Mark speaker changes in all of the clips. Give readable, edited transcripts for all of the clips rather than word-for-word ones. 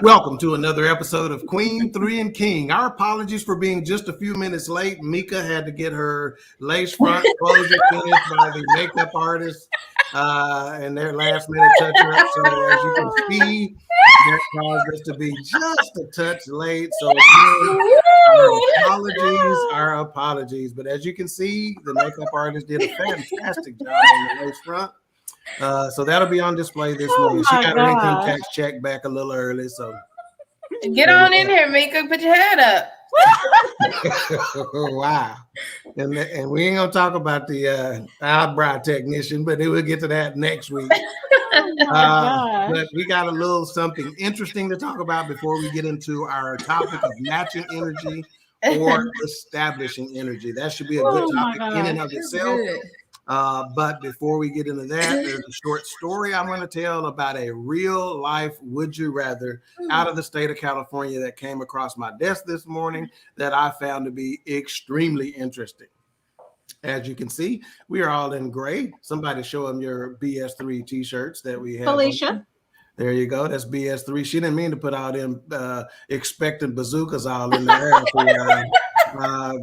Speaker 1: Welcome to another episode of Queen 3 and King. Our apologies for being just a few minutes late. Mika had to get her lace front closure finished by the makeup artist and their last minute touch up. So as you can see, that caused us to be just a touch late. So again, our apologies. But as you can see, the makeup artist did a fantastic job on the lace front. So that'll be on display this morning. She got her income tax check back a little early. So
Speaker 2: get on in here, Mika. Put your head up.
Speaker 1: Wow. And we ain't gonna talk about the eyebrow technician, but we'll get to that next week. But we got a little something interesting to talk about before we get into our topic of matching energy or establishing energy. That should be a good topic in and of itself. But before we get into that, there's a short story I'm going to tell about a real life would you rather out of the state of California that came across my desk this morning that I found to be extremely interesting. As you can see, we are all in gray. Somebody show them your BS3 t-shirts that we have.
Speaker 3: Felicia.
Speaker 1: There you go. That's BS3. She didn't mean to put all them expectant bazookas all in the air.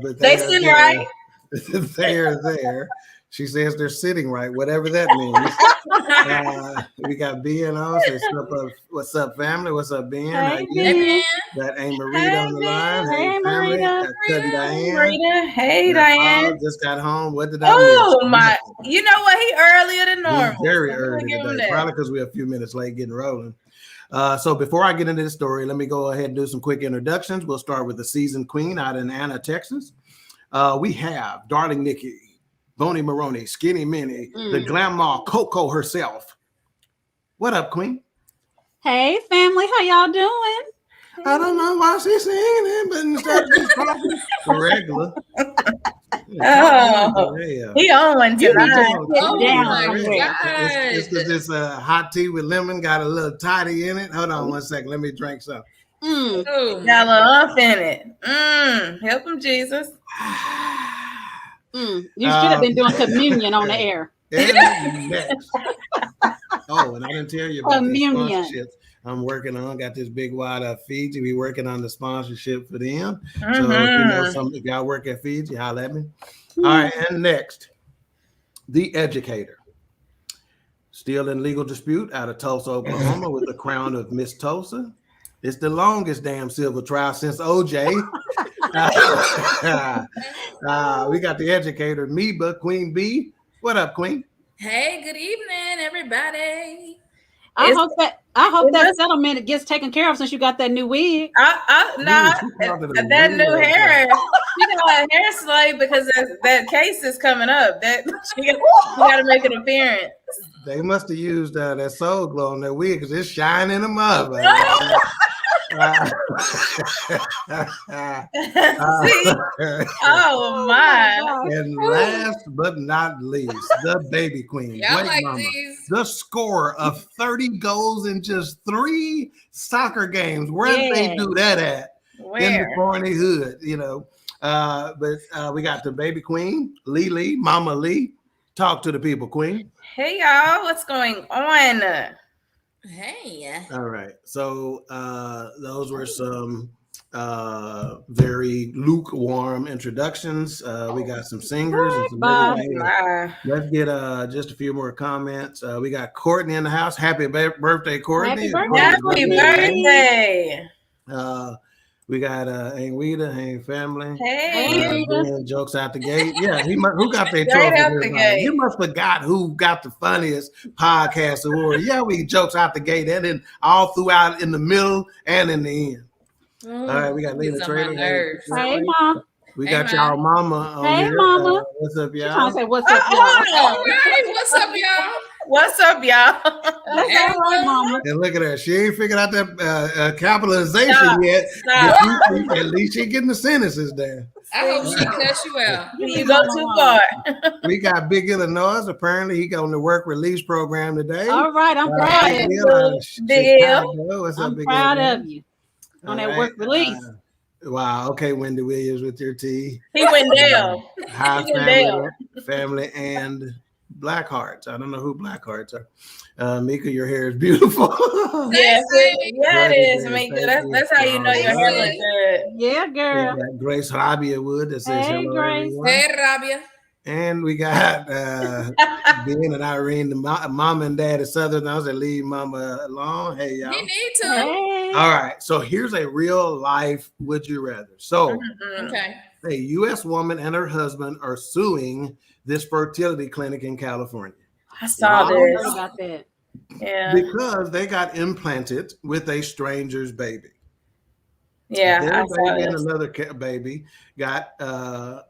Speaker 1: But
Speaker 2: they sit right.
Speaker 1: They're there. She says they're sitting right, whatever that means. We got Ben on. Says, what's up, family? What's up, Ben?
Speaker 3: Hey, Ben.
Speaker 1: Got Aunt Marita on the line.
Speaker 3: Hey,
Speaker 1: family.
Speaker 3: Marita.
Speaker 1: Got cousin Diane.
Speaker 2: Marita. Hey, Diane.
Speaker 1: Just got home. What did I
Speaker 2: miss?
Speaker 1: Oh,
Speaker 2: my. You know what? He earlier than normal.
Speaker 1: He's very early today. Probably because we're a few minutes late getting rolling. So before I get into this story, let me go ahead and do some quick introductions. We'll start with the seasoned queen out in Anna, Texas. We have Darling Nikki, Boney Maroney, Skinny Minnie, the Grandma Coco herself. What up, Queen?
Speaker 3: Hey, family. How y'all doing?
Speaker 1: I don't know why she's saying it, but instead of just talking regular.
Speaker 2: He on one tonight.
Speaker 1: It's because this hot tea with lemon got a little toddy in it. Hold on 1 second. Let me drink some.
Speaker 2: Got a little umph in it. Help him, Jesus.
Speaker 3: You should have been doing communion on the air.
Speaker 1: Next. Oh, and I didn't tell you about the sponsorships I'm working on. Got this big wad of Fiji. We working on the sponsorship for them. So if you know something, if y'all work at Fiji, holler at me. All right, and next, the educator. Still in legal dispute out of Tulsa, Oklahoma, with the crown of Miss Tulsa. It's the longest damn civil trial since OJ. We got the educator, Meba, Queen B. What up, Queen?
Speaker 4: Hey, good evening, everybody.
Speaker 3: I hope that settlement gets taken care of since you got that new wig.
Speaker 2: That new hair. She got a hair slave because that case is coming up. That she got to make an appearance.
Speaker 1: They must have used that Soul Glow on their wig because it's shining them up.
Speaker 2: Oh my!
Speaker 1: And last but not least, the baby queen, Blake Mama, the scorer of 30 goals in just 3 soccer games. Where did they do that at? In the corny hood, you know. But we got the baby queen, Lee, Mama Lee. Talk to the people, Queen.
Speaker 2: Hey y'all, what's going on?
Speaker 4: Hey.
Speaker 1: All right. So those were some very lukewarm introductions. We got some singers and some let's get just a few more comments. We got Courtney in the house. Happy birthday, Courtney.
Speaker 2: Happy birthday.
Speaker 1: We got Aunt Weeda, Aunt Family.
Speaker 2: Hey,
Speaker 1: jokes out the gate. Yeah, who got their trophy? You must forgot who got the funniest podcast award. Yeah, we jokes out the gate, and then all throughout in the middle and in the end. All right, we got Lena Trader.
Speaker 3: Hey, Mom.
Speaker 1: We got y'all mama on here.
Speaker 3: Mama.
Speaker 1: What's up, y'all?
Speaker 3: I'm trying to say, what's up, y'all?
Speaker 4: All right, what's up, y'all?
Speaker 2: What's up, y'all?
Speaker 3: Hey, Mama.
Speaker 1: And look at her. She ain't figured out that capitalization yet. At least she getting the sentences there.
Speaker 4: I hope she cuts you out.
Speaker 2: You go too far.
Speaker 1: We got Big Illinois. Apparently, he going to work release program today.
Speaker 3: All right, I'm proud of you.
Speaker 2: Big Ill.
Speaker 1: What's up,
Speaker 3: I'm
Speaker 1: Big
Speaker 3: proud
Speaker 1: Ill?
Speaker 3: of you on that work release.
Speaker 1: Wow. Okay, Wendy Williams with your tea.
Speaker 2: He went down.
Speaker 1: Hi, family and black hearts. I don't know who black hearts are. Mika, your hair is beautiful.
Speaker 2: Yes, it is,
Speaker 1: Thank
Speaker 2: Mika.
Speaker 1: you.
Speaker 2: That's how you know your hair look good.
Speaker 3: Yeah, girl.
Speaker 1: We got Grace Rabia Wood that says
Speaker 3: Hey,
Speaker 1: hello,
Speaker 3: Grace.
Speaker 1: everyone.
Speaker 4: Hey, Rabia.
Speaker 1: And we got Ben and Irene, the mom and dad is Southerners that leave mama alone. Hey, y'all.
Speaker 4: You need to.
Speaker 3: Hey.
Speaker 1: All right. So here's a real life would you rather. So
Speaker 4: Okay.
Speaker 1: a U.S. woman and her husband are suing this fertility clinic in California.
Speaker 2: I saw
Speaker 3: I heard
Speaker 2: this.
Speaker 3: about that.
Speaker 2: Yeah.
Speaker 1: Because they got implanted with a stranger's baby.
Speaker 2: Yeah,
Speaker 1: Their
Speaker 2: I saw
Speaker 1: baby and
Speaker 2: this.
Speaker 1: another baby got the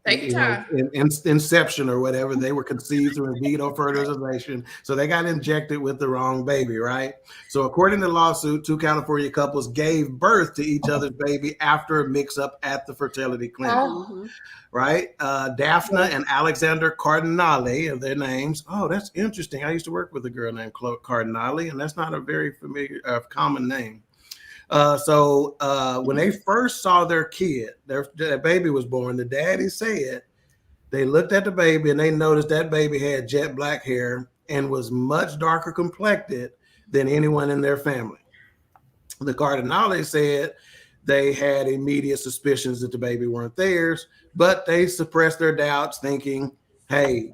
Speaker 4: Take your time.
Speaker 1: inception or whatever. They were conceived through in vitro fertilization, so they got injected with the wrong baby, right? So according to the lawsuit, 2 California couples gave birth to each other's baby after a mix-up at the fertility clinic.
Speaker 3: Mhm.
Speaker 1: Right? Daphne and Alexander Cardinale are their names. Oh, that's interesting. I used to work with a girl named Cardinale, and that's not a very familiar, common name. So when they first saw their kid, their baby was born, the daddy said they looked at the baby and they noticed that baby had jet black hair and was much darker complected than anyone in their family. The Cardinale said they had immediate suspicions that the baby weren't theirs, but they suppressed their doubts, thinking, hey,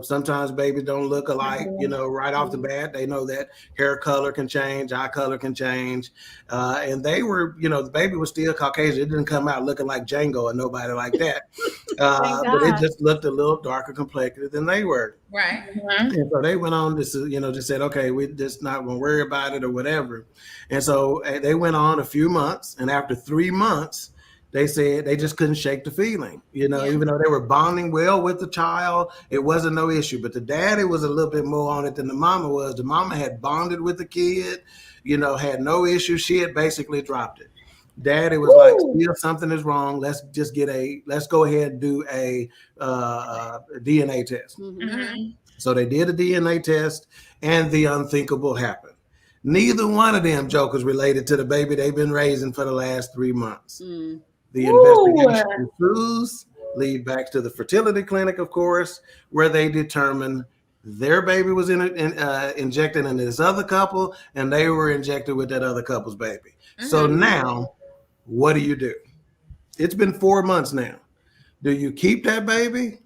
Speaker 1: sometimes babies don't look alike, right off the bat. They know that hair color can change, eye color can change. And they were, the baby was still Caucasian. It didn't come out looking like Django or nobody like that. But it just looked a little darker complected than they were.
Speaker 4: Right.
Speaker 1: And so they went on to, just said, okay, we're just not going to worry about it or whatever. And so they went on a few months. And after 3 months, they said they just couldn't shake the feeling, even though they were bonding well with the child, it wasn't no issue. But the daddy was a little bit more on it than the mama was. The mama had bonded with the kid, had no issue. She had basically dropped it. Daddy was like, still something is wrong. Let's go ahead and do a DNA test.
Speaker 2: Mm-hmm.
Speaker 1: So they did a DNA test and the unthinkable happened. Neither one of them jokers related to the baby they've been raising for the last 3 months. The investigation ensues, lead back to the fertility clinic, of course, where they determined their baby was injected in this other couple and they were injected with that other couple's baby. So now, what do? It's been 4 months now. Do you keep that baby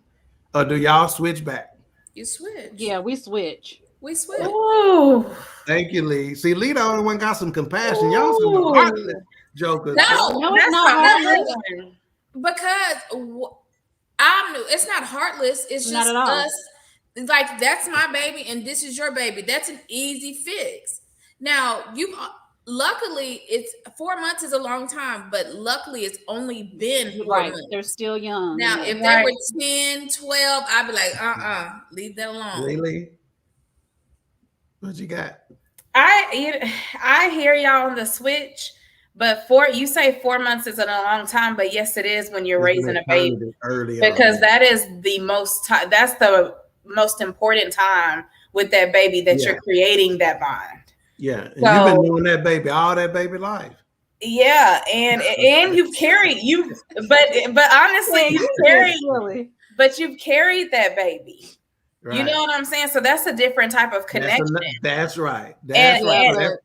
Speaker 1: or do y'all switch back?
Speaker 4: You switch.
Speaker 3: Yeah, we switch.
Speaker 4: We switch.
Speaker 2: Ooh.
Speaker 1: Thank you, Lee. See, Lee the only one got some compassion. Y'all some heartless jokers.
Speaker 4: No,
Speaker 3: it's not heartless.
Speaker 4: Because I'm new. It's not heartless. It's just us. Like, that's my baby and this is your baby. That's an easy fix. Now, luckily, it's 4 months is a long time, but luckily it's only been 4 months.
Speaker 3: They're still young.
Speaker 4: Now, if they were 10, 12, I'd be like, leave that alone.
Speaker 1: Really? What you got?
Speaker 2: I hear y'all on the switch, but you say 4 months isn't a long time, but yes, it is when you're raising a baby.
Speaker 1: Early
Speaker 2: because
Speaker 1: on.
Speaker 2: that is the most time. That's the most important time with that baby that you're creating that bond.
Speaker 1: Yeah, and you've been doing that baby all that baby life.
Speaker 2: Yeah, and you've carried but honestly, you've carried that baby. Right. You know what I'm saying? So that's a different type of connection.
Speaker 1: That's right. That's right.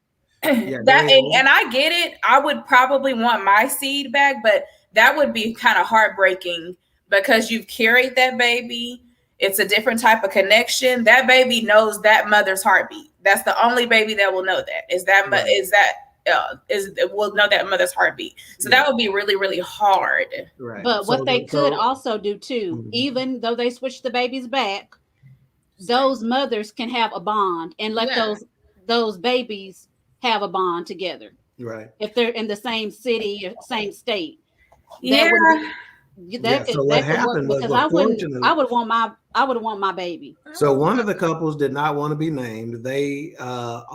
Speaker 2: And I get it. I would probably want my seed back, but that would be kind of heartbreaking because you've carried that baby. It's a different type of connection. That baby knows that mother's heartbeat. That's the only baby that will know that. Will know that mother's heartbeat. So that would be really, really hard.
Speaker 1: Right.
Speaker 3: But what they could also do too, even though they switch the babies back, those mothers can have a bond and let those babies have a bond together.
Speaker 1: Right.
Speaker 3: If they're in the same city or same state.
Speaker 1: So what happened was,
Speaker 3: I would want my baby.
Speaker 1: So one of the couples did not want to be named. They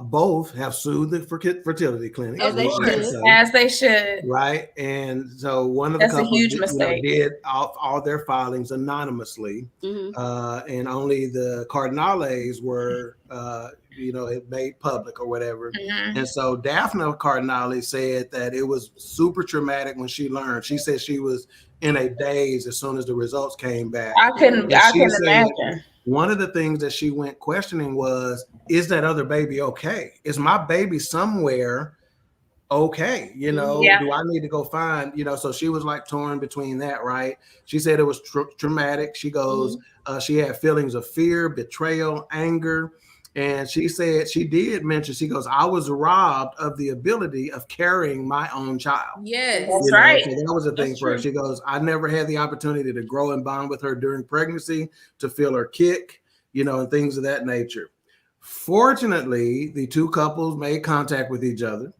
Speaker 1: both have sued the fertility clinic.
Speaker 2: As they should.
Speaker 1: Right. And so one of the couples did all their filings anonymously. And only the Cardinales were it made public or whatever. And so Daphne Cardinale said that it was super traumatic when she learned. She said she was in a daze as soon as the results came back.
Speaker 2: I couldn't imagine.
Speaker 1: One of the things that she went questioning was, is that other baby okay? Is my baby somewhere okay? Do I need to go find, so she was like torn between that, right? She said it was traumatic. She goes, she had feelings of fear, betrayal, anger. And she said she did mention, she goes, I was robbed of the ability of carrying my own child.
Speaker 4: Yes.
Speaker 2: That's right.
Speaker 1: So that was a thing for her. She goes, I never had the opportunity to grow and bond with her during pregnancy, to feel her kick, and things of that nature. Fortunately, the two couples made contact with each other.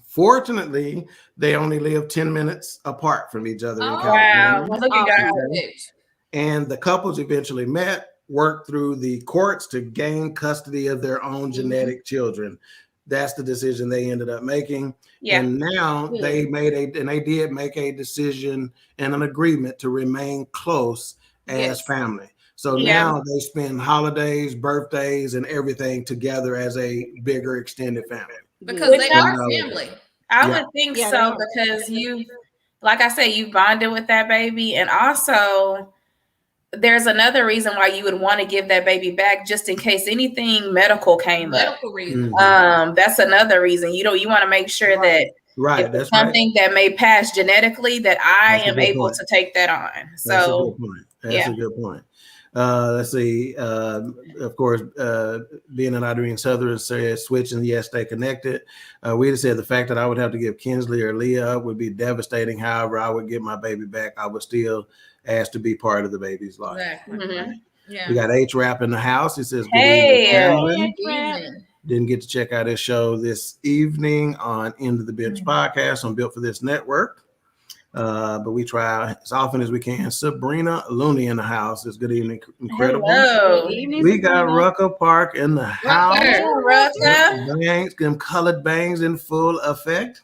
Speaker 1: Fortunately, they only live 10 minutes apart from each other in California.
Speaker 2: Wow. Look at God.
Speaker 1: And the couples eventually met, worked through the courts to gain custody of their own genetic children. That's the decision they ended up making. Yeah. And now they did make a decision and an agreement to remain close as family. So now they spend holidays, birthdays, and everything together as a bigger extended family.
Speaker 4: Because they are family.
Speaker 2: I would think so, because like I said, you bonded with that baby. And also, there's another reason why you would want to give that baby back, just in case anything medical came up.
Speaker 4: Reason.
Speaker 2: That's another reason. You want to make sure that if it's something that may pass genetically, that I am able to take that on. So
Speaker 1: that's a good point. That's a good point. Let's see. Of course, being an Irene Southern said switch and yes, stay connected. We said the fact that I would have to give Kinsley or Leah up would be devastating. However, I would get my baby back. I would still ask to be part of the baby's life.
Speaker 4: Exactly.
Speaker 1: We got H-Rap in the house. He says,
Speaker 2: hey,
Speaker 1: didn't get to check out his show this evening on End of the Bench podcast on Built for This Network. But we try as often as we can. Sabrina Looney in the house. It's good evening, incredible.
Speaker 2: Hello.
Speaker 1: We got Rucker Park in the house.
Speaker 2: Rucker.
Speaker 1: Bangs, them colored bangs in full effect.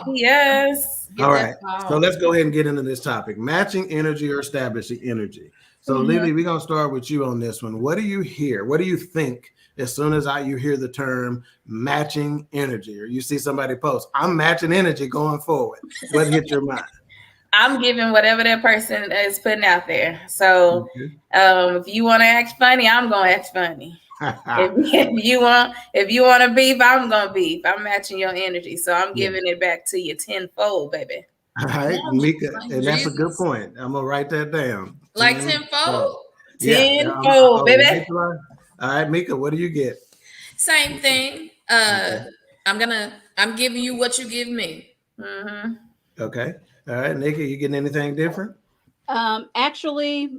Speaker 2: Yes.
Speaker 1: All right. So let's go ahead and get into this topic: matching energy or establishing energy. So Lily, we're gonna start with you on this one. What do you hear? What do you think as soon as you hear the term matching energy, or you see somebody post, I'm matching energy going forward? What hits your mind?
Speaker 2: I'm giving whatever that person is putting out there. So if you want to act funny, I'm gonna act funny. if you want to beef, I'm gonna beef. I'm matching your energy, so I'm giving it back to you tenfold, baby.
Speaker 1: All right, Mika, and that's a good point. I'm gonna write that down.
Speaker 4: Like tenfold.
Speaker 2: Tenfold, baby.
Speaker 1: All right, Mika, what do you get?
Speaker 4: Same thing. I'm giving you what you give me.
Speaker 1: Okay. All right, Nikki, you getting anything different?
Speaker 3: Actually,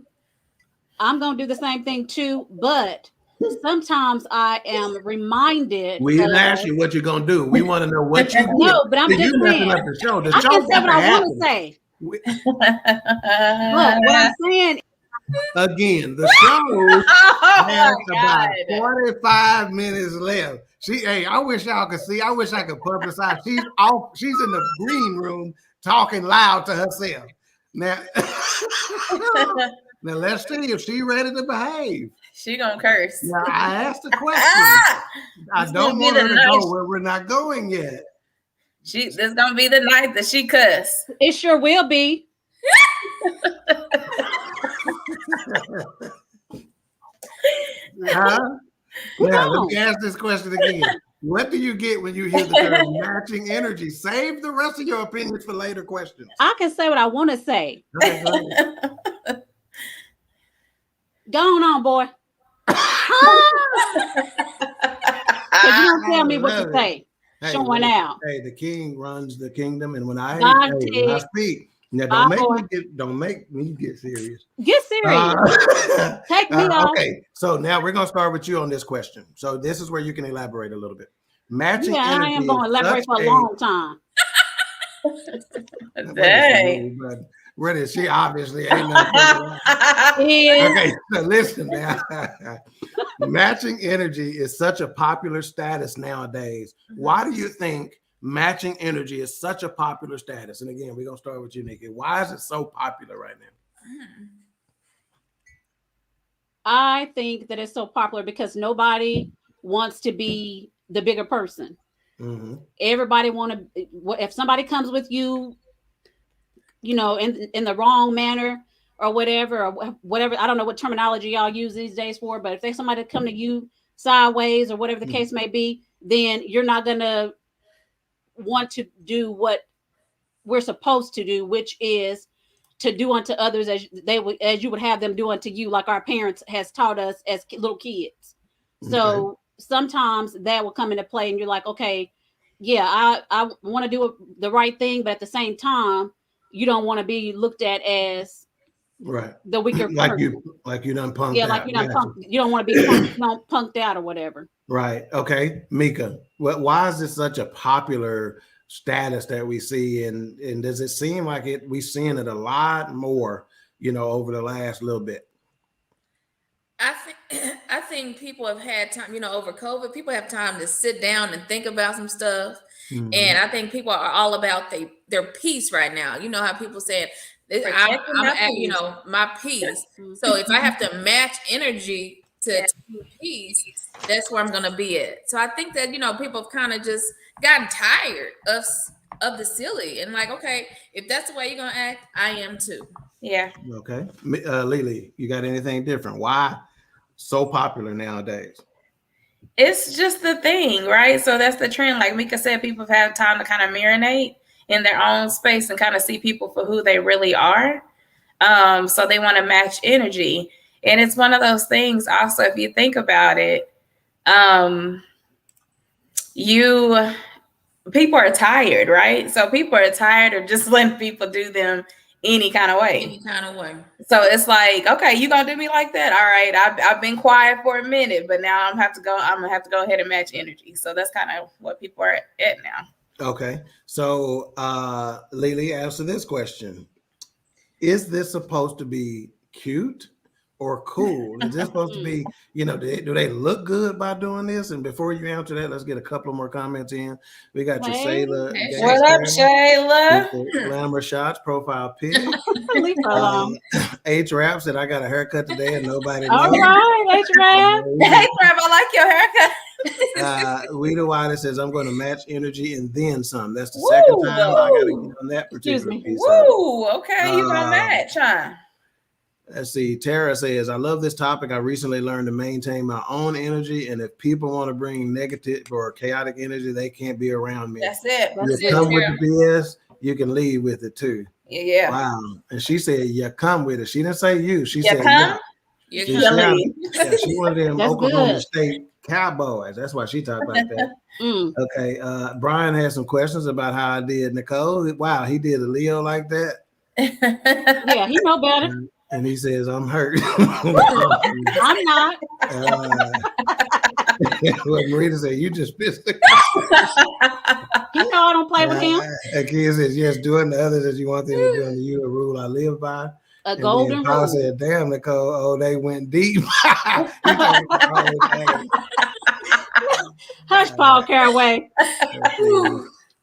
Speaker 3: I'm gonna do the same thing too, but sometimes I am reminded.
Speaker 1: We didn't ask you what you're gonna do. We want to know what you.
Speaker 3: No, but I'm just saying.
Speaker 1: Up the show.
Speaker 3: I can say what I want to say. But what I'm saying.
Speaker 1: Again, the show has about 45 minutes left. I wish y'all could see. I wish I could publicize. She's in the green room talking loud to herself. Now let's see if she's ready to behave.
Speaker 2: She gonna curse.
Speaker 1: Now, I asked the question. I don't want her to go where we're not going yet.
Speaker 2: This gonna be the night that she cuss.
Speaker 3: It sure will be.
Speaker 1: Now, let me ask this question again. What do you get when you hear the term matching energy? Save the rest of your opinions for later questions.
Speaker 3: I can say what I want to say.
Speaker 1: Okay, go
Speaker 3: Go on, boy. You don't tell me what to say. Showing out.
Speaker 1: Hey, the king runs the kingdom, and when I speak, now don't make me get serious.
Speaker 3: Get serious. Take me off.
Speaker 1: Okay, so now we're gonna start with you on this question. So this is where you can elaborate a little bit. Matching energy.
Speaker 3: I am gonna elaborate for a long time.
Speaker 2: Dang.
Speaker 1: What is she? Obviously ain't nothing. Okay, so listen now. Matching energy is such a popular status nowadays. Why do you think matching energy is such a popular status? And again, we're gonna start with you, Nikki. Why is it so popular right now?
Speaker 3: I think that it's so popular because nobody wants to be the bigger person. Mm-hmm. Everybody want to. If somebody comes with you, you know, in the wrong manner or whatever, I don't know what terminology y'all use these days for, but if there's somebody come to you sideways or whatever the case may be, then you're not gonna want to do what we're supposed to do, which is to do unto others as you would have them do unto you, like our parents has taught us as little kids. So sometimes that will come into play, and you're like, okay, yeah, I want to do the right thing, but at the same time, you don't want to be looked at as the weaker person.
Speaker 1: like you done punked out.
Speaker 3: Like you done punked. You don't want to be punked out or whatever.
Speaker 1: Right. Okay, Mika. Why is this such a popular status that we see, and does it seem like we're seeing it a lot more, you know, over the last little bit?
Speaker 4: I think people have had time, you know, over COVID, people have time to sit down and think about some stuff. Mm-hmm. And I think people are all about their peace right now. You know how people say, I'm at, you know, my peace. So if I have to match energy to peace, that's where I'm going to be at. So I think that, you know, people have kind of just gotten tired of the silly and like, okay, if that's the way you're going to act, I am too.
Speaker 2: Yeah.
Speaker 1: Okay. Lily, you got anything different? Why so popular nowadays?
Speaker 2: It's just the thing, right? So that's the trend. Like Mika said, people have had time to kind of marinate in their own space and kind of see people for who they really are. So they want to match energy. And it's one of those things also, if you think about it, people are tired, right? So people are tired of just letting people do them any kind of way. So it's like, okay, you gonna do me like that? All right, I've been quiet for a minute, but now I'm gonna have to go ahead and match energy. So that's kind of what people are at now.
Speaker 1: Okay, so Lily, answer this question: is this supposed to be cute or cool? Is this supposed to be, you know, do they look good by doing this? And before you answer that, let's get a couple more comments in. We got your Shayla.
Speaker 2: What up, Shayla?
Speaker 1: Glamour shots, profile pic. H-Rap said, I got a haircut today and nobody knows.
Speaker 3: All right, H-Rap.
Speaker 2: H-Rap, I like your
Speaker 1: haircut. Weeda Wiley says, I'm going to match energy and then some. That's the second time I got to get on that particular piece.
Speaker 2: Woo, okay, you going to match, huh?
Speaker 1: Let's see. Tara says, I love this topic. I recently learned to maintain my own energy. And if people want to bring negative or chaotic energy, they can't be around me.
Speaker 2: That's it.
Speaker 1: You come with the BS, you can leave with it too.
Speaker 2: Yeah.
Speaker 1: Wow. And she said, you come with it. She didn't say you. She said,
Speaker 2: yeah.
Speaker 1: She wanted them Oklahoma State Cowboys. That's why she talked about that. Okay. Brian has some questions about how I did Nicole. Wow. He did a Leo like that.
Speaker 3: Yeah, he know better.
Speaker 1: And he says, I'm hurt.
Speaker 3: I'm not.
Speaker 1: What Marita said, you just pissed.
Speaker 3: You know I don't play with him.
Speaker 1: And Kia says, yes, doing the others as you want them to do unto you, a rule I live by.
Speaker 3: A golden
Speaker 1: rule.
Speaker 3: rule.
Speaker 1: Said, damn, Nicole, oh, they went deep.
Speaker 3: Hush, Paul Caraway.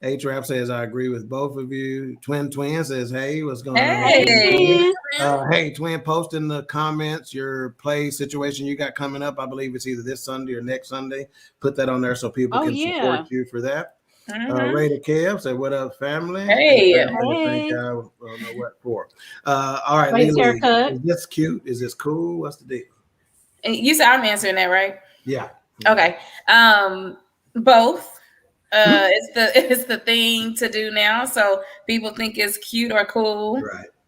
Speaker 1: H-Rap says, I agree with both of you. Twin says, hey, what's going
Speaker 2: on?
Speaker 1: Hey, Twin, post in the comments your play situation you got coming up. I believe it's either this Sunday or next Sunday. Put that on there so people can support you for that. Raider Kev said, what up, family?
Speaker 2: Hey.
Speaker 1: I don't know what for. All right,
Speaker 3: Lily,
Speaker 1: is this cute? Is this cool? What's the deal?
Speaker 2: You said I'm answering that, right?
Speaker 1: Yeah.
Speaker 2: Okay. Both. It's the thing to do now. So people think it's cute or cool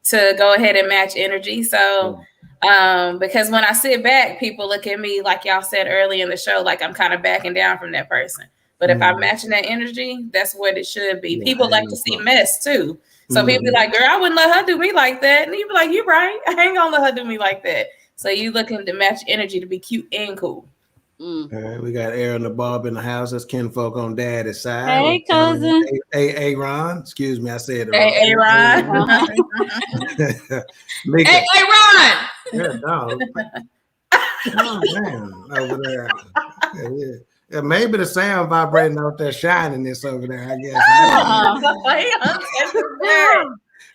Speaker 2: to go ahead and match energy. So because when I sit back, people look at me like y'all said early in the show, like I'm kind of backing down from that person. But if I'm matching that energy, that's what it should be. People like to see mess too. So people be like, girl, I wouldn't let her do me like that. And you be like, you're right. I ain't gonna let her do me like that. So you looking to match energy to be cute and cool.
Speaker 1: All right, we got Aaron the Bob in the house. That's kinfolk on Daddy's side.
Speaker 3: Hey, cousin.
Speaker 1: Hey, Ron. Excuse me, I said it
Speaker 2: wrong. Hey, Ron.
Speaker 4: Hey, Ron.
Speaker 1: Yeah, dog. Oh, man, over there. Yeah, maybe the sound vibrating out there shininess over there, I guess.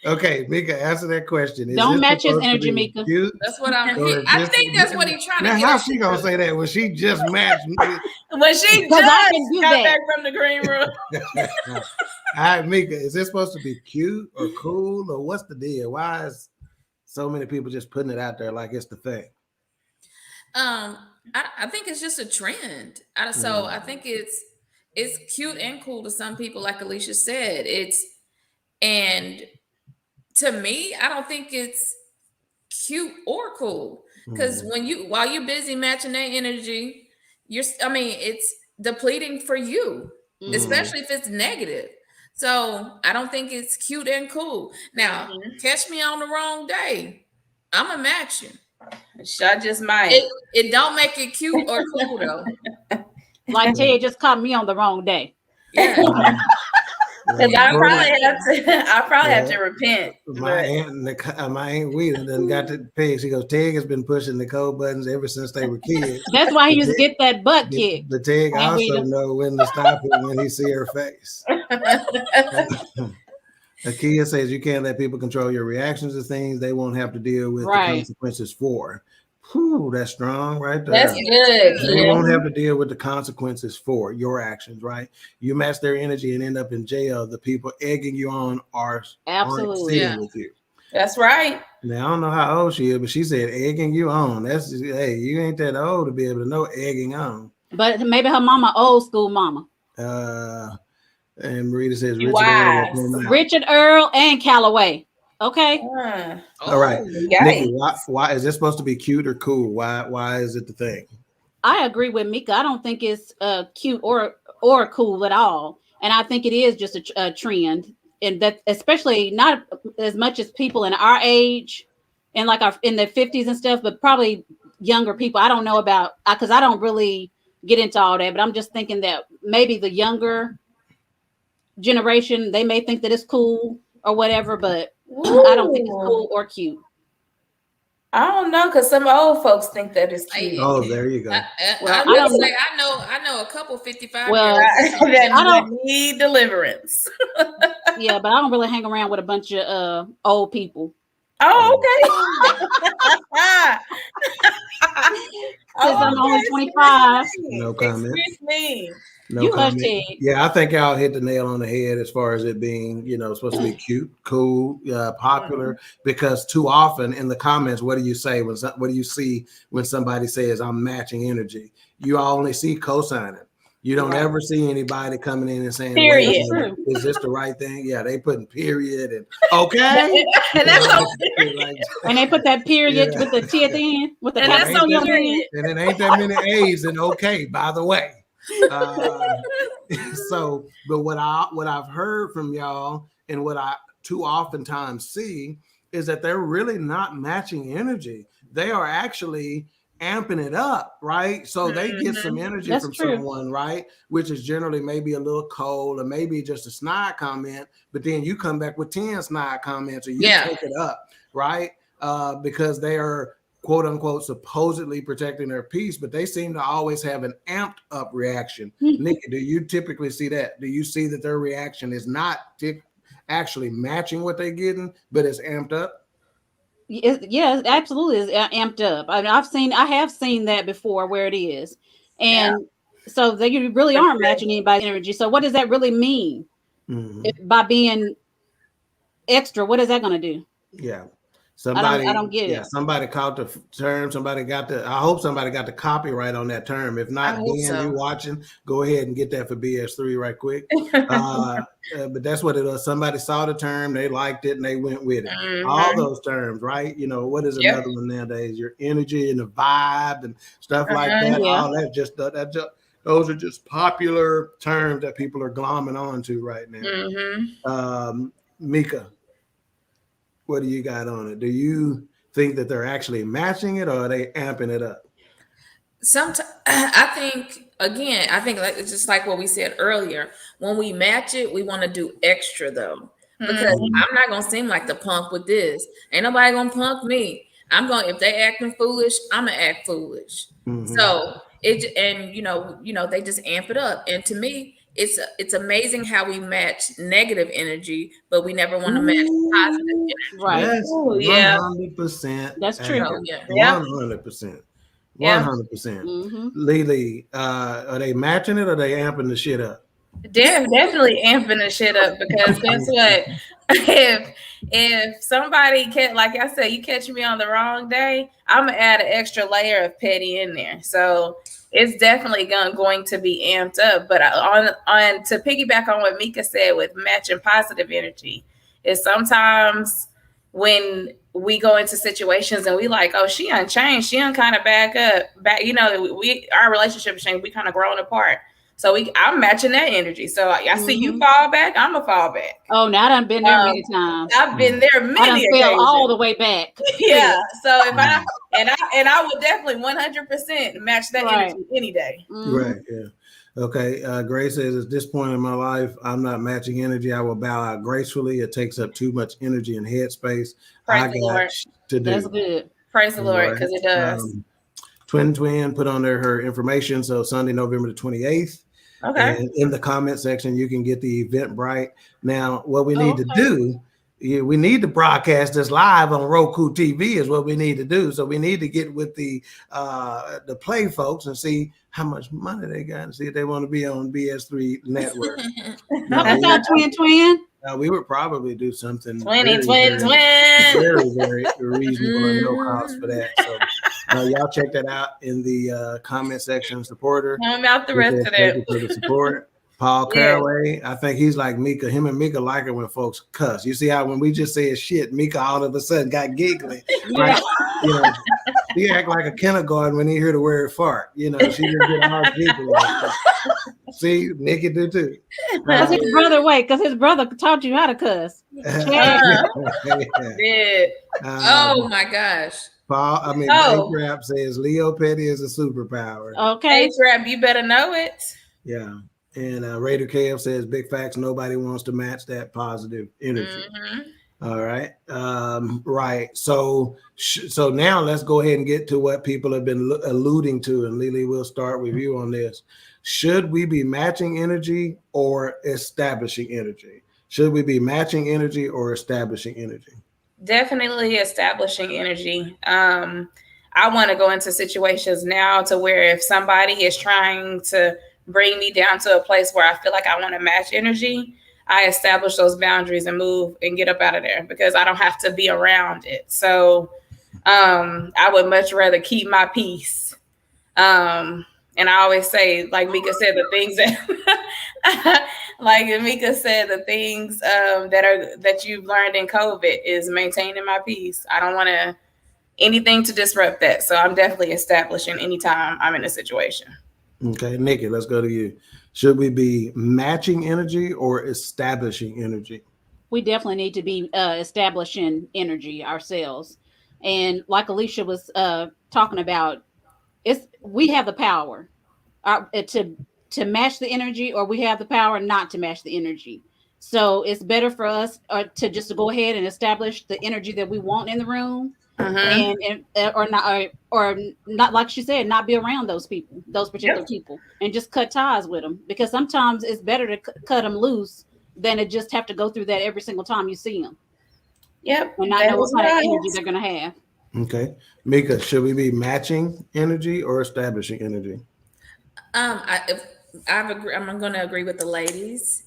Speaker 1: Okay, Mika, answer that question. Is
Speaker 3: Don't
Speaker 1: this
Speaker 3: match his
Speaker 1: supposed to
Speaker 3: energy,
Speaker 1: be
Speaker 3: Mika.
Speaker 1: cute?
Speaker 4: That's what I'm.
Speaker 1: I
Speaker 4: think that's what he's trying to get.
Speaker 1: Now, how's she gonna say that when she just matched?
Speaker 2: When she just got back from the green room.
Speaker 1: All right, Mika, is this supposed to be cute or cool or what's the deal? Why is so many people just putting it out there like it's the thing?
Speaker 4: I think it's just a trend. So I think it's cute and cool to some people, like Alicia said. And to me, I don't think it's cute or cool, because while you're busy matching their energy, it's depleting for you, especially if it's negative. So I don't think it's cute and cool. Now, catch me on the wrong day, I'm a match you.
Speaker 2: I just might.
Speaker 4: It don't make it cute or cool though.
Speaker 3: Like Ted just caught me on the wrong day.
Speaker 4: Yeah.
Speaker 2: Because I probably have to repent.
Speaker 1: My aunt Wheeler done got the peg. She goes, Ted has been pushing the code buttons ever since they were kids.
Speaker 3: That's why he used to get that butt kick.
Speaker 1: But Ted also know when to stop it when he see her face. Akia says you can't let people control your reactions to things they won't have to deal with the consequences for. Whew, that's strong right there.
Speaker 2: That's good.
Speaker 1: They won't have to deal with the consequences for your actions, right? You match their energy and end up in jail. The people egging you on aren't sitting with you.
Speaker 2: That's right.
Speaker 1: Now I don't know how old she is, but she said egging you on. That's just, hey, you ain't that old to be able to know egging on.
Speaker 3: But maybe her mama, old school mama.
Speaker 1: And Marita says
Speaker 3: Richard Earl and Calloway. Okay.
Speaker 1: All right. Nikki, why is this supposed to be cute or cool? Why is it the thing?
Speaker 3: I agree with Mika. I don't think it's cute or cool at all. And I think it is just a trend. And that especially not as much as people in our age and like in their 50s and stuff, but probably younger people. I don't know about, because I don't really get into all that, but I'm just thinking that maybe the younger generation, they may think that it's cool or whatever, but I don't think it's cool or cute.
Speaker 2: I don't know, because some old folks think that it's cute.
Speaker 1: Oh, there you go.
Speaker 4: I know a couple 55
Speaker 2: that need deliverance.
Speaker 3: Yeah, but I don't really hang around with a bunch of old people.
Speaker 2: Oh, okay.
Speaker 3: Since I'm only 25.
Speaker 1: No comment.
Speaker 2: Excuse me.
Speaker 1: No comment. Yeah, I think y'all hit the nail on the head as far as it being, supposed to be cute, cool, popular. Because too often in the comments, what do you say? What do you see when somebody says I'm matching energy? You only see co-signing. You don't ever see anybody coming in and saying,
Speaker 2: period.
Speaker 1: Is this the right thing? Yeah, they putting period and okay.
Speaker 3: And they put that period with the T at the end. With the
Speaker 2: that's on your
Speaker 3: period.
Speaker 1: And it ain't that many A's in okay, by the way. But what I've heard from y'all and what I too oftentimes see is that they're really not matching energy. They are actually amping it up, right? So they get some energy from someone, right? Which is generally maybe a little cold or maybe just a snide comment, but then you come back with 10 snide comments or you take it up, right? Because they are quote unquote supposedly protecting their peace, but they seem to always have an amped up reaction. Nikki, do you typically see that? Do you see that their reaction is not actually matching what they're getting, but it's amped up?
Speaker 3: Yeah, absolutely is amped up. I mean, I have seen that before where it is. And so they really aren't matching anybody's energy. So what does that really mean? By being extra, what is that going to do?
Speaker 1: Yeah.
Speaker 3: I don't get it.
Speaker 1: Somebody caught the term. I hope somebody got the copyright on that term. If not, Dan, you watching, go ahead and get that for BS3 right quick. But that's what it was. Somebody saw the term, they liked it, and they went with it. All those terms, right? What is another one nowadays? Your energy and the vibe and stuff like that. All that those are just popular terms that people are glomming onto right now. Mika, what do you got on it? Do you think that they're actually matching it or are they amping it up?
Speaker 4: Sometimes I think like it's just like what we said earlier. When we match it, we want to do extra though, because I'm not gonna seem like the punk with this. Ain't nobody gonna punk me. If they acting foolish, I'm gonna act foolish. So they just amp it up. And to me, it's amazing how we match negative energy, but we never want to match positive energy.
Speaker 3: Right.
Speaker 1: That's 100%.
Speaker 3: That's true.
Speaker 4: So, yeah.
Speaker 1: 100%. 100%. Lily, are they matching it or are they amping the shit up?
Speaker 2: They're definitely amping the shit up because guess what? If somebody like I said, you catch me on the wrong day, I'm gonna add an extra layer of petty in there. So it's definitely going to be amped up. But on to piggyback on what Mika said with matching positive energy, is sometimes when we go into situations and we like, oh, she unchanged, she kind of back, our relationship changed, we kind of grown apart. So I'm matching that energy. So I see you fall back, I'm gonna fall back.
Speaker 3: Oh, now I done been there many times.
Speaker 2: I've been there many
Speaker 3: I done fell all the way back.
Speaker 2: Yeah. So if I would definitely 100% match that energy any day.
Speaker 1: Right. Yeah. Okay. Grace says, at this point in my life, I'm not matching energy. I will bow out gracefully. It takes up too much energy and headspace.
Speaker 2: Praise the Lord.
Speaker 1: To do.
Speaker 3: That's good.
Speaker 2: Praise the Lord, because it does.
Speaker 1: Twin put on there her information. So Sunday, November the 28th.
Speaker 2: Okay.
Speaker 1: And in the comment section, you can get the Eventbrite. Now, what we need to do, we need to broadcast this live on Roku TV is what we need to do. So we need to get with the Play folks and see how much money they got and see if they want to be on BS3 network.
Speaker 3: That's our twin.
Speaker 1: We would probably do something
Speaker 2: twin.
Speaker 1: Very, very reasonable and no cost for that. So y'all check that out in the comment section. Support her.
Speaker 2: I'm out the rest of it.
Speaker 1: Thank you for the support. Paul Caraway, I think he's like Mika. Him and Mika like it when folks cuss. You see how when we just said shit, Mika all of a sudden got giggly. Like, he act like a kindergarten when he hear the word fart. She just get all giggly. See, Nikki do too.
Speaker 3: Because his brother, because his brother taught you how to cuss.
Speaker 4: Oh my gosh.
Speaker 1: Paul, A-Trap says Leo Petty is a superpower.
Speaker 3: Okay.
Speaker 2: A-Trap, you better know it.
Speaker 1: Yeah. And Raider KF says, big facts, nobody wants to match that positive energy. All right. Right. So now let's go ahead and get to what people have been alluding to. And Lily, we'll start with you on this. Should we be matching energy or establishing energy? Should we be matching energy or establishing energy?
Speaker 2: Definitely establishing energy. I want to go into situations now to where if somebody is trying to bring me down to a place where I feel like I want to match energy, I establish those boundaries and move and get up out of there because I don't have to be around it. So I would much rather keep my peace. And I always say, like Mika said, the things that, that you've learned in COVID is maintaining my peace. I don't want anything to disrupt that. So I'm definitely establishing anytime I'm in a situation.
Speaker 1: Okay, Nikki, let's go to you. Should we be matching energy or establishing energy?
Speaker 3: We definitely need to be establishing energy ourselves. And like Alicia was talking about, we have the power to match the energy, or we have the power not to match the energy. So it's better for us to just go ahead and establish the energy that we want in the room. Or not, like she said, not be around those particular people, and just cut ties with them, because sometimes it's better to cut them loose than to just have to go through that every single time you see them.
Speaker 2: Yep.
Speaker 3: And not know what kind of energy they're going to have.
Speaker 1: Okay. Mika, should we be matching energy or establishing energy?
Speaker 4: I'm going to agree with the ladies.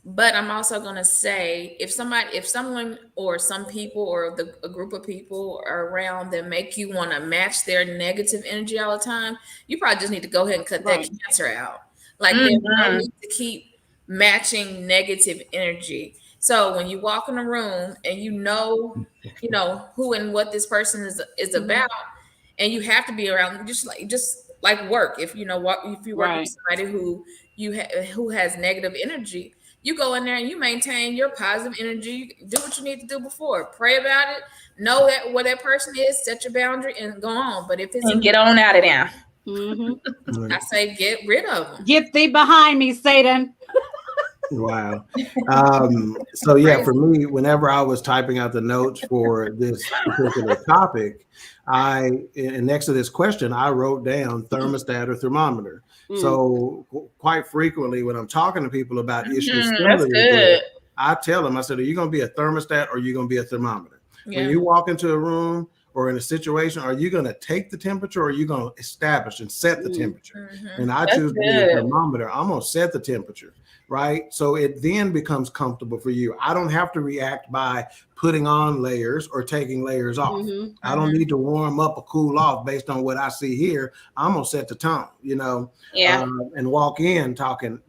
Speaker 4: But I'm also going to say, if someone or some people or a group of people are around that make you want to match their negative energy all the time, you probably just need to go ahead and cut that cancer out. Like there's no need to keep matching negative energy. So when you walk in a room and you know who and what this person is about, and you have to be around, just like work. If you work with somebody who has negative energy, you go in there and you maintain your positive energy. Do what you need to do before. Pray about it. Know that where that person is. Set your boundary and go on. But if it's
Speaker 2: get on out of there,
Speaker 4: I say get rid of them.
Speaker 3: Get thee behind me, Satan.
Speaker 1: Wow. So yeah, for me, whenever I was typing out the notes for this particular topic, and next to this question, I wrote down thermostat or thermometer. So quite frequently when I'm talking to people about issues similar to this, I tell them, I said, are you going to be a thermostat or are you going to be a thermometer? Yeah. When you walk into a room or in a situation, are you going to take the temperature or are you going to establish and set the temperature? And I choose to be a thermometer. I'm going to set the temperature. Right. So it then becomes comfortable for you. I don't have to react by putting on layers or taking layers off. I don't need to warm up or cool off based on what I see here. I'm going to set the tone, and walk in talking,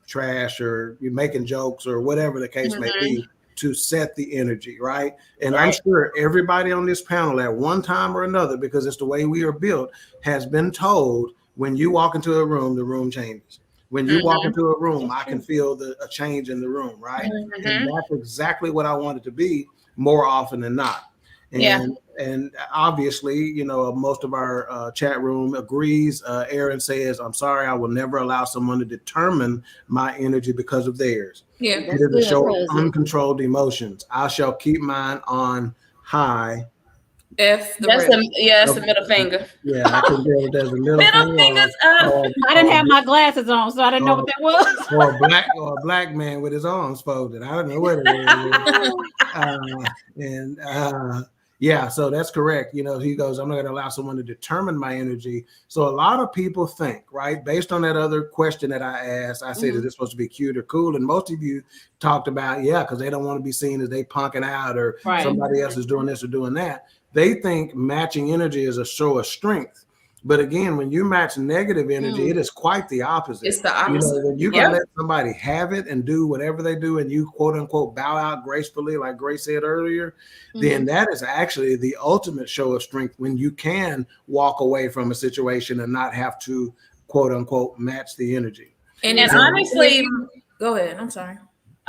Speaker 1: trash or you're making jokes or whatever the case may be to set the energy. Right. And I'm sure everybody on this panel at one time or another, because it's the way we are built, has been told when you walk into a room, the room changes. When you walk into a room, I can feel a change in the room, right? And that's exactly what I want it to be more often than not. And obviously, most of our chat room agrees. Aaron says, I'm sorry, I will never allow someone to determine my energy because of theirs. Yeah, it is a show of uncontrolled emotions. I shall keep mine on high.
Speaker 2: That's the middle finger.
Speaker 1: Yeah, I can tell there's a middle
Speaker 3: fingers up. I didn't have my glasses on, so I didn't know what that was.
Speaker 1: Or a black man with his arms folded. I don't know what it is. So that's correct. He goes, I'm not going to allow someone to determine my energy. So a lot of people think, right, based on that other question that I asked, I said, is this supposed to be cute or cool? And most of you talked about, because they don't want to be seen as they punking out or somebody else is doing this or doing that. They think matching energy is a show of strength. But again, when you match negative energy, it is quite the opposite. It's the opposite. When you can let somebody have it and do whatever they do and you quote unquote bow out gracefully, like Grace said earlier, then that is actually the ultimate show of strength when you can walk away from a situation and not have to quote unquote match the energy.
Speaker 2: And honestly,
Speaker 4: go ahead. I'm sorry.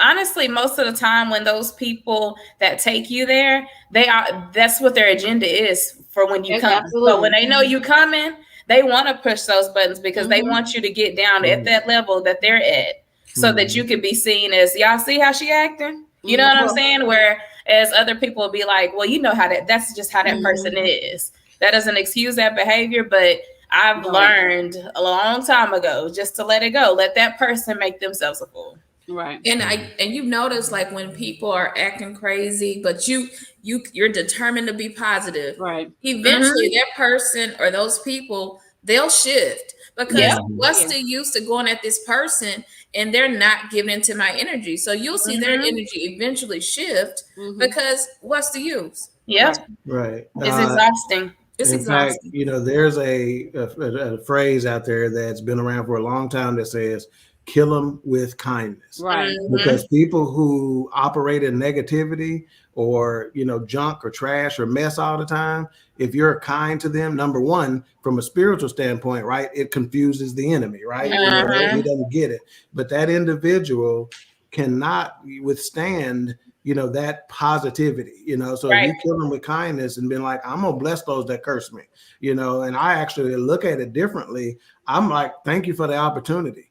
Speaker 2: Honestly, most of the time when those people that take you there, that's what their agenda is for when you come. Absolutely. So when they know you coming, they want to push those buttons because they want you to get down at that level that they're at so that you could be seen as, y'all see how she acting? You know what I'm saying? Whereas other people will be like, well, you know how that's just how that person is. That doesn't excuse that behavior, but I've learned a long time ago just to let it go. Let that person make themselves a fool.
Speaker 4: Right. And you notice like when people are acting crazy, but you're determined to be positive.
Speaker 3: Right.
Speaker 4: Eventually that person or those people, they'll shift because what's the use to going at this person and they're not giving into my energy. So you'll see their energy eventually shift because what's the use?
Speaker 2: Yep.
Speaker 1: Right.
Speaker 2: It's exhausting.
Speaker 4: It's exhausting.
Speaker 1: Fact, there's a phrase out there that's been around for a long time that says, kill them with kindness.
Speaker 3: Right.
Speaker 1: Because people who operate in negativity or, junk or trash or mess all the time, if you're kind to them, number one, from a spiritual standpoint, right, it confuses the enemy, right? He doesn't get it. But that individual cannot withstand, that positivity, so if you kill them with kindness and been like, I'm going to bless those that curse me, and I actually look at it differently. I'm like, thank you for the opportunity.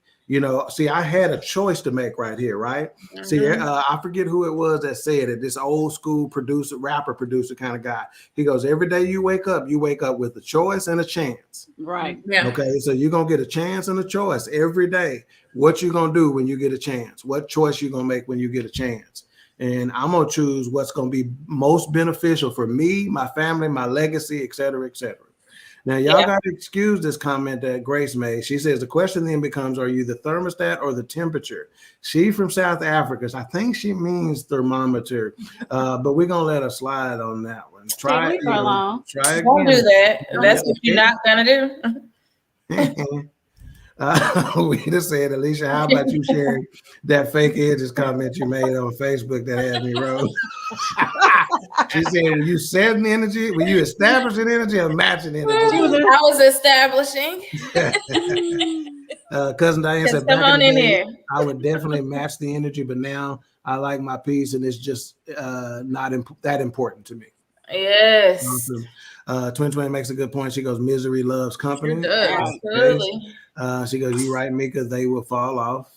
Speaker 1: See, I had a choice to make right here, right? See, I forget who it was that said it, this old school rapper producer kind of guy. He goes, every day you wake up with a choice and a chance.
Speaker 3: Right.
Speaker 4: Yeah.
Speaker 1: Okay, so you're going to get a chance and a choice every day. What you going to do when you get a chance? What choice you going to make when you get a chance? And I'm going to choose what's going to be most beneficial for me, my family, my legacy, et cetera, et cetera. Now, y'all got to excuse this comment that Grace made. She says, the question then becomes, are you the thermostat or the temperature? She from South Africa. So I think she means thermometer, but we're going to let her slide on that one. Try it.
Speaker 2: Try again. Don't do that. That's what you're not going to do.
Speaker 1: We just said, Alicia, how about you sharing that fake edges comment you made on Facebook that had me roll? She said, were you setting energy? Were you establishing energy or matching energy?
Speaker 2: I was establishing.
Speaker 1: Cousin Diane said, back in the day, I would definitely match the energy, but now I like my peace and it's just not that important to me.
Speaker 2: Yes.
Speaker 1: Awesome. Twin makes a good point. She goes, misery loves company.
Speaker 2: Absolutely.
Speaker 1: She goes, you're right, Mika, they will fall off.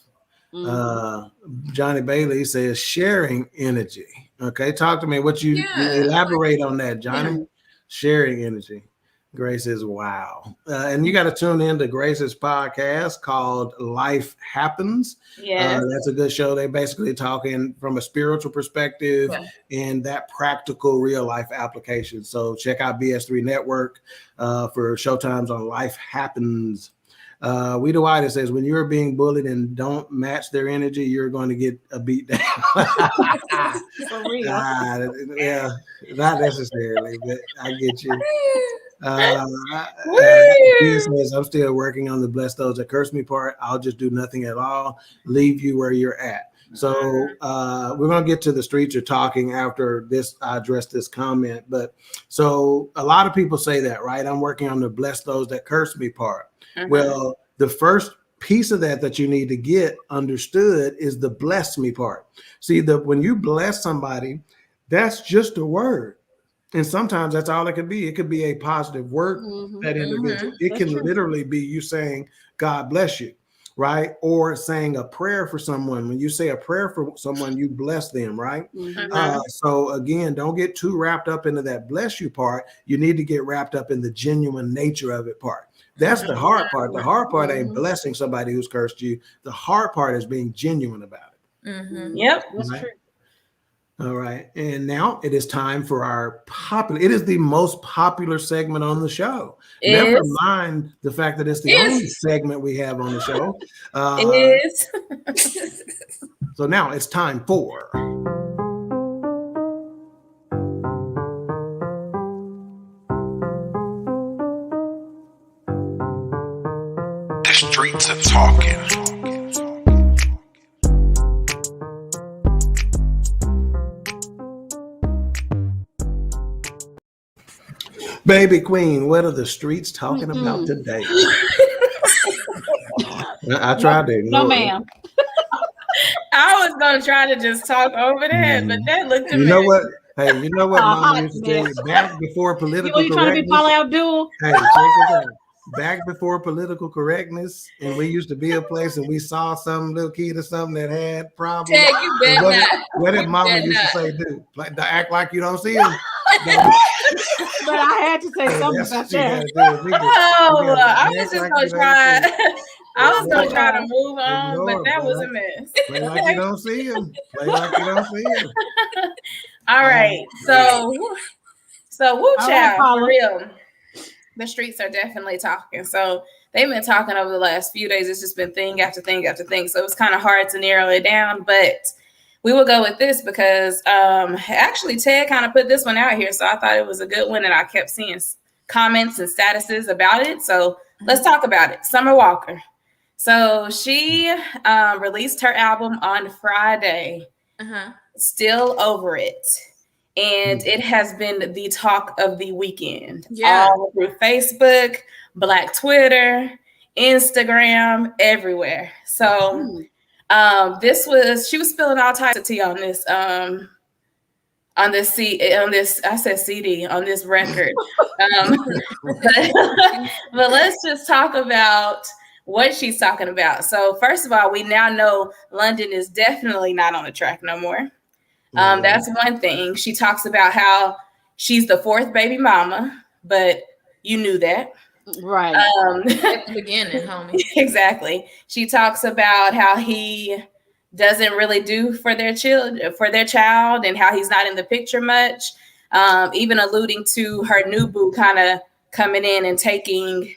Speaker 1: Johnny Bailey says sharing energy. Okay, talk to me. What you elaborate on that, Johnny? Yeah. Sharing energy. Grace says, wow. And you got to tune in to Grace's podcast called Life Happens.
Speaker 2: Yeah,
Speaker 1: that's a good show. They basically talking from a spiritual perspective and that practical real life application. So check out BS3 Network for showtimes on Life Happens. We the White says, when you're being bullied and don't match their energy, you're going to get a beat down.
Speaker 3: For real.
Speaker 1: Yeah, not necessarily, but I get you. Says, I'm still working on the bless those that curse me part. I'll just do nothing at all. Leave you where you're at. So we're going to get to the streets are talking after this. I address this comment, but so a lot of people say that, right? I'm working on the bless those that curse me part. Well, the first piece of that you need to get understood is the bless me part. See, when you bless somebody, that's just a word. And sometimes that's all it could be. It could be a positive word, that individual. It can literally be you saying, God bless you, right? Or saying a prayer for someone. When you say a prayer for someone, you bless them, right? So again, don't get too wrapped up into that bless you part. You need to get wrapped up in the genuine nature of it part. That's the hard part. The hard part ain't blessing somebody who's cursed you. The hard part is being genuine about it.
Speaker 2: Yep, that's true.
Speaker 1: All right. And now it is time for our it is the most popular segment on the show. Never mind the fact that it's the only segment we have on the show.
Speaker 2: It is.
Speaker 1: So now it's time for
Speaker 5: the streets are talking.
Speaker 1: Baby Queen, what are the streets talking about today? I tried to ignore.
Speaker 3: No, ma'am.
Speaker 2: I was gonna try to just talk over that, but that looked.
Speaker 1: You know what? Hey, you know what Mama used to tell you back before political correctness.
Speaker 3: Trying to be Paula Abdul?
Speaker 1: Hey, check this out. Back before political correctness, and we used to be a place and we saw some little kid or something that had problems.
Speaker 4: Tag, you better not.
Speaker 1: What did Mama used to say? Do like to act like you don't see him.
Speaker 3: But I had to say something about that.
Speaker 2: I was just gonna try. I was gonna try to move on, but that was a mess.
Speaker 1: Play like you don't see him. Play like you don't see him.
Speaker 2: All right, so woo child, for real. The streets are definitely talking. So they've been talking over the last few days. It's just been thing after thing after thing. So it's kind of hard to narrow it down, but we will go with this because actually Ted kind of put this one out here. So I thought it was a good one, and I kept seeing comments and statuses about it. So let's talk about it. Summer Walker. So she released her album on Friday. Still Over It. And it has been the talk of the weekend. All through Facebook, Black Twitter, Instagram, everywhere. So she was spilling all types of tea on this on this CD, on this record. But let's just talk about what she's talking about. So first of all, we now know London is definitely not on the track no more. That's one thing. She talks about how she's the fourth baby mama, but you knew that.
Speaker 3: Right.
Speaker 4: At the beginning, homie.
Speaker 2: Exactly. She talks about how he doesn't really do for their child, and how he's not in the picture much. Even alluding to her new boo kind of coming in and taking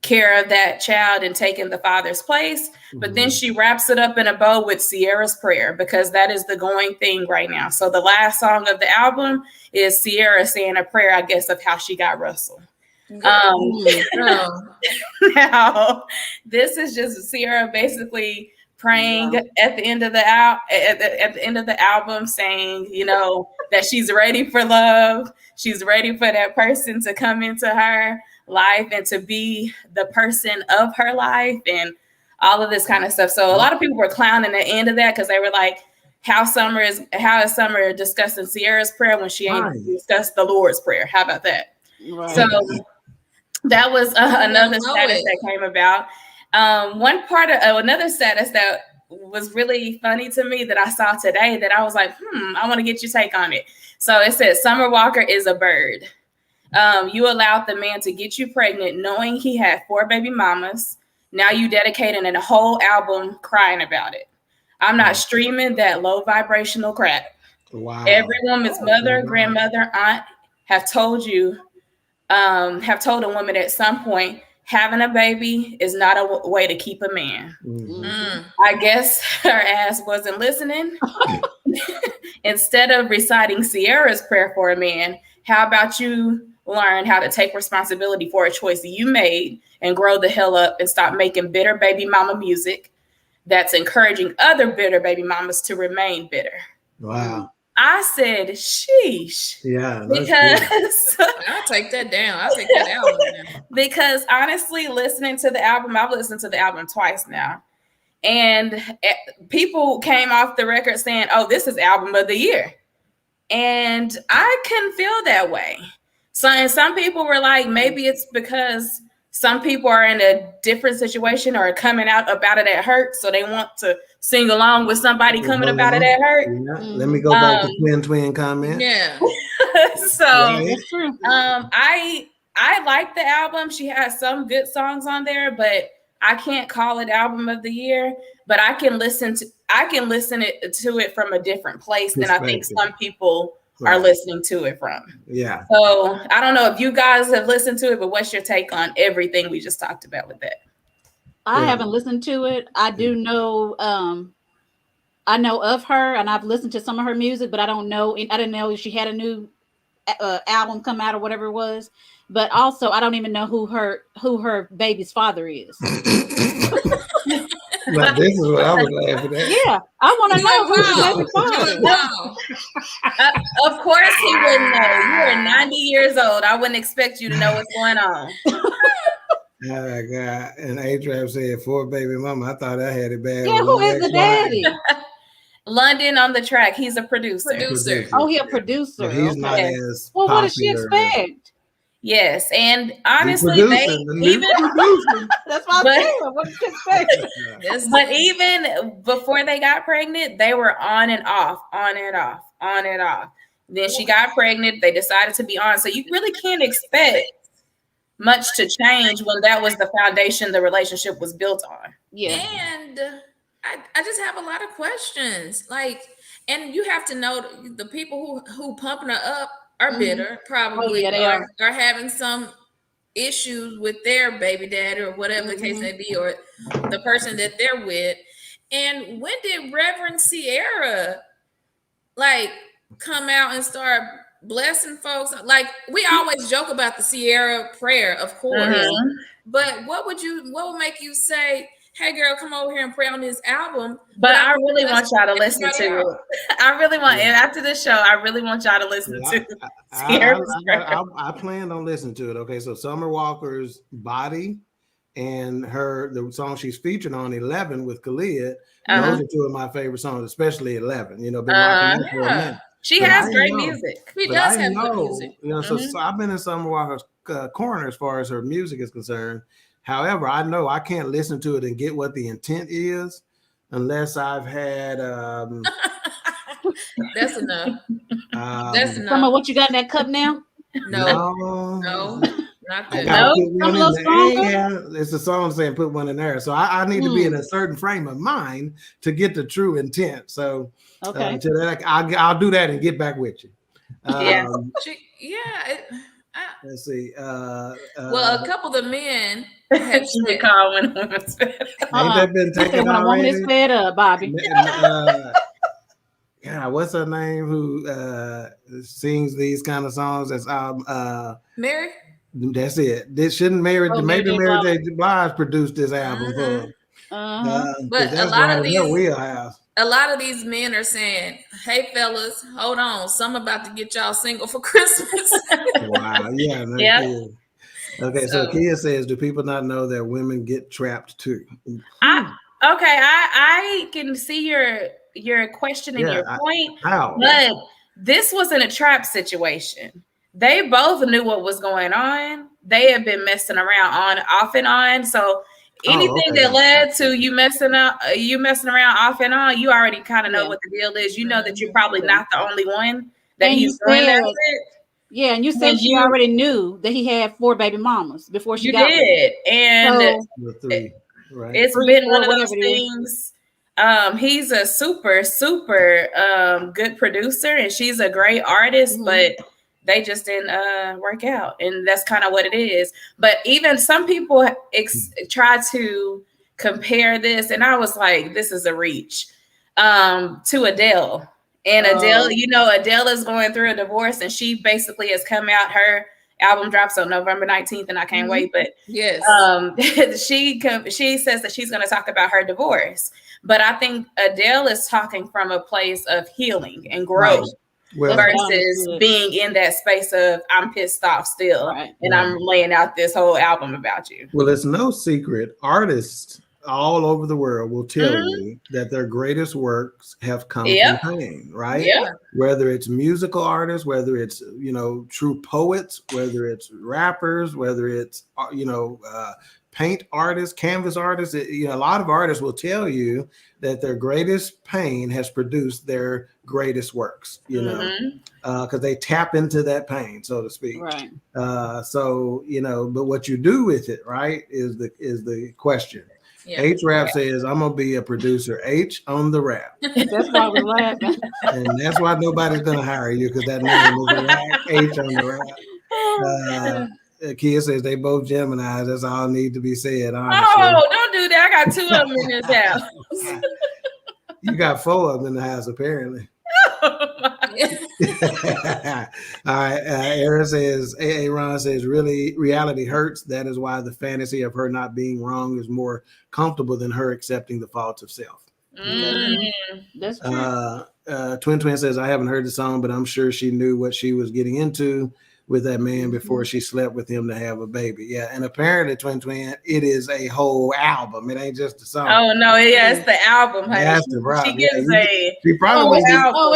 Speaker 2: care of that child and taking the father's place. But then she wraps it up in a bow with Sierra's prayer, because that is the going thing right now. So the last song of the album is Sierra saying a prayer, I guess, of how she got Russell. Now this is just Sierra basically praying at the end of the at the end of the album, saying, you know, that she's ready for love. She's ready for that person to come into her life and to be the person of her life and all of this kind of stuff. So a lot of people were clowning the end of that, because they were like, how is Summer discussing Sierra's prayer when she ain't discussed the Lord's prayer? How about that? Right. So that was another status that came about. One part of another status that was really funny to me that I saw today that I was like, I want to get your take on it. So it says Summer Walker is a bird. You allowed the man to get you pregnant knowing he had 4 baby mamas. Now you dedicating a whole album crying about it. I'm not streaming that low vibrational crap.
Speaker 1: Wow.
Speaker 2: Every woman's mother, grandmother, aunt have told a woman at some point, having a baby is not a way to keep a man. I guess her ass wasn't listening. Instead of reciting Sierra's prayer for a man, how about you learn how to take responsibility for a choice you made and grow the hell up and stop making bitter baby mama music that's encouraging other bitter baby mamas to remain bitter.
Speaker 1: Wow.
Speaker 2: I said, sheesh.
Speaker 1: Yeah.
Speaker 2: Because
Speaker 4: I'll take that down. I'll take that album down.
Speaker 2: Because honestly, listening to the album, I've listened to the album twice now. And people came off the record saying, oh, this is album of the year. And I can feel that way. So, and some people were like, maybe it's because some people are in a different situation or coming out about it at hurt. So they want to sing along with somebody coming about it at hurt.
Speaker 1: Yeah. Let me go back to Queen3 comment.
Speaker 4: Yeah.
Speaker 2: So I like the album. She has some good songs on there, but I can't call it album of the year. But I can listen to it from a different place than I think some people are listening to it from.
Speaker 1: Yeah.
Speaker 2: So I don't know if you guys have listened to it, but what's your take on everything we just talked about with that?
Speaker 3: I haven't listened to it. I do know, I know of her, and I've listened to some of her music, but I didn't know if she had a new album come out or whatever it was. But also, I don't even know who her baby's father is.
Speaker 1: But this is what I was laughing at.
Speaker 3: Yeah, I want to know who the baby's father is.
Speaker 2: Of course he wouldn't know. You are 90 years old. I wouldn't expect you to know what's going on.
Speaker 1: Oh my God. And A-Trap said 4 baby mama. I thought I had it bad.
Speaker 3: Yeah, who is the daddy?
Speaker 2: London on the track. He's a producer.
Speaker 3: Oh, he's a producer.
Speaker 1: So he's not as
Speaker 3: well, what does she expect?
Speaker 2: Yes, and honestly,
Speaker 1: that's
Speaker 3: my favorite. What did you expect?
Speaker 2: But even before they got pregnant, they were on and off. Then she got pregnant. They decided to be on. So you really can't expect much to change when that was the foundation the relationship was built on.
Speaker 3: Yeah,
Speaker 4: and I just have a lot of questions. Like, and you have to know the people who pumping her up are bitter, probably are having some issues with their baby dad or whatever the case may be, or the person that they're with. And when did Reverend Sierra come out and start blessing folks? Like, we always joke about the Sierra prayer, of course, but what would make you say, hey girl, come over here and pray on this album?
Speaker 2: But I really want y'all to listen to it. I really want, and after this show, I really want y'all to listen to it.
Speaker 1: I plan on listening to it. Okay, so Summer Walker's Body and the song she's featured on 11 with Khalid, those are 2 of my favorite songs, especially 11. You know, been rocking that for a minute.
Speaker 2: She has great music.
Speaker 4: She does have good music.
Speaker 1: You know, so I've been in Summer Walker's corner as far as her music is concerned. However, I know I can't listen to it and get what the intent is unless I've had
Speaker 4: that's enough. That's enough.
Speaker 3: Some of what you got in that cup now?
Speaker 4: No, not that.
Speaker 1: It's a song saying put one in there. So I need to be in a certain frame of mind to get the true intent. So I'll do that and get back with you. Let's see.
Speaker 4: Well, a couple of the men have
Speaker 2: been called when a woman's fed up.
Speaker 1: Ain't that been taken already?
Speaker 3: When a woman is fed up, Bobby.
Speaker 1: Yeah, what's her name? Who sings these kind of songs? That's
Speaker 4: Mary.
Speaker 1: That's it. This shouldn't Mary. Maybe Mary J. Blige produced this album for.
Speaker 4: But a lot of these men are saying, "Hey, fellas, hold on. Some about to get y'all single for Christmas."
Speaker 1: Wow. Yeah. Okay. So Kia says, "Do people not know that women get trapped too?"
Speaker 2: I can see your question and your point. But this wasn't a trap situation. They both knew what was going on. They have been messing around off and on. So anything that led to you messing around off and on, you already kind of know what the deal is. You know that you're probably not the only one that he's doing that with.
Speaker 3: Yeah, and you said she already knew that he had 4 baby mamas before she got
Speaker 2: did, and
Speaker 1: so, 3, right?
Speaker 2: It's
Speaker 3: 3,
Speaker 2: been
Speaker 3: 4,
Speaker 2: one of those things. He's a super good producer, and she's a great artist, but they just didn't work out, and that's kind of what it is. But even some people try to compare this, and I was like, this is a reach, to Adele. And Adele, Adele is going through a divorce, and she basically has come out. Her album drops on November 19th, and I can't wait. But
Speaker 4: yes,
Speaker 2: she says that she's going to talk about her divorce. But I think Adele is talking from a place of healing and growth. Well, versus being in that space of I'm pissed off still, and I'm laying out this whole album about you.
Speaker 1: Well, it's no secret. Artists all over the world will tell you that their greatest works have come from pain, right?
Speaker 2: Yeah.
Speaker 1: Whether it's musical artists, whether it's, true poets, whether it's rappers, whether it's, paint artists, canvas artists, a lot of artists will tell you that their greatest pain has produced their greatest works, because they tap into that pain, so to speak.
Speaker 3: Right.
Speaker 1: But what you do with it, right, is the question. Yeah. H-Rap says, I'm going to be a producer. H on the rap.
Speaker 3: That's why we're laughing.
Speaker 1: And that's why nobody's going to hire you, because that name is a rap. H on the rap. Kia says they both Geminis. That's all need to be said, honestly.
Speaker 2: Oh, don't do that. I got 2 of them in this house.
Speaker 1: You got 4 of them in the house, apparently. All right. Aaron says, Ron says, really, reality hurts. That is why the fantasy of her not being wrong is more comfortable than her accepting the faults of self.
Speaker 3: That's true.
Speaker 1: Twin says, I haven't heard the song, but I'm sure she knew what she was getting into with that man before she slept with him to have a baby. Yeah. And apparently, Twin, it is a whole album. It ain't just a song.
Speaker 2: Oh, no. Yeah, it's the album, honey.
Speaker 1: That's the problem.
Speaker 2: She gives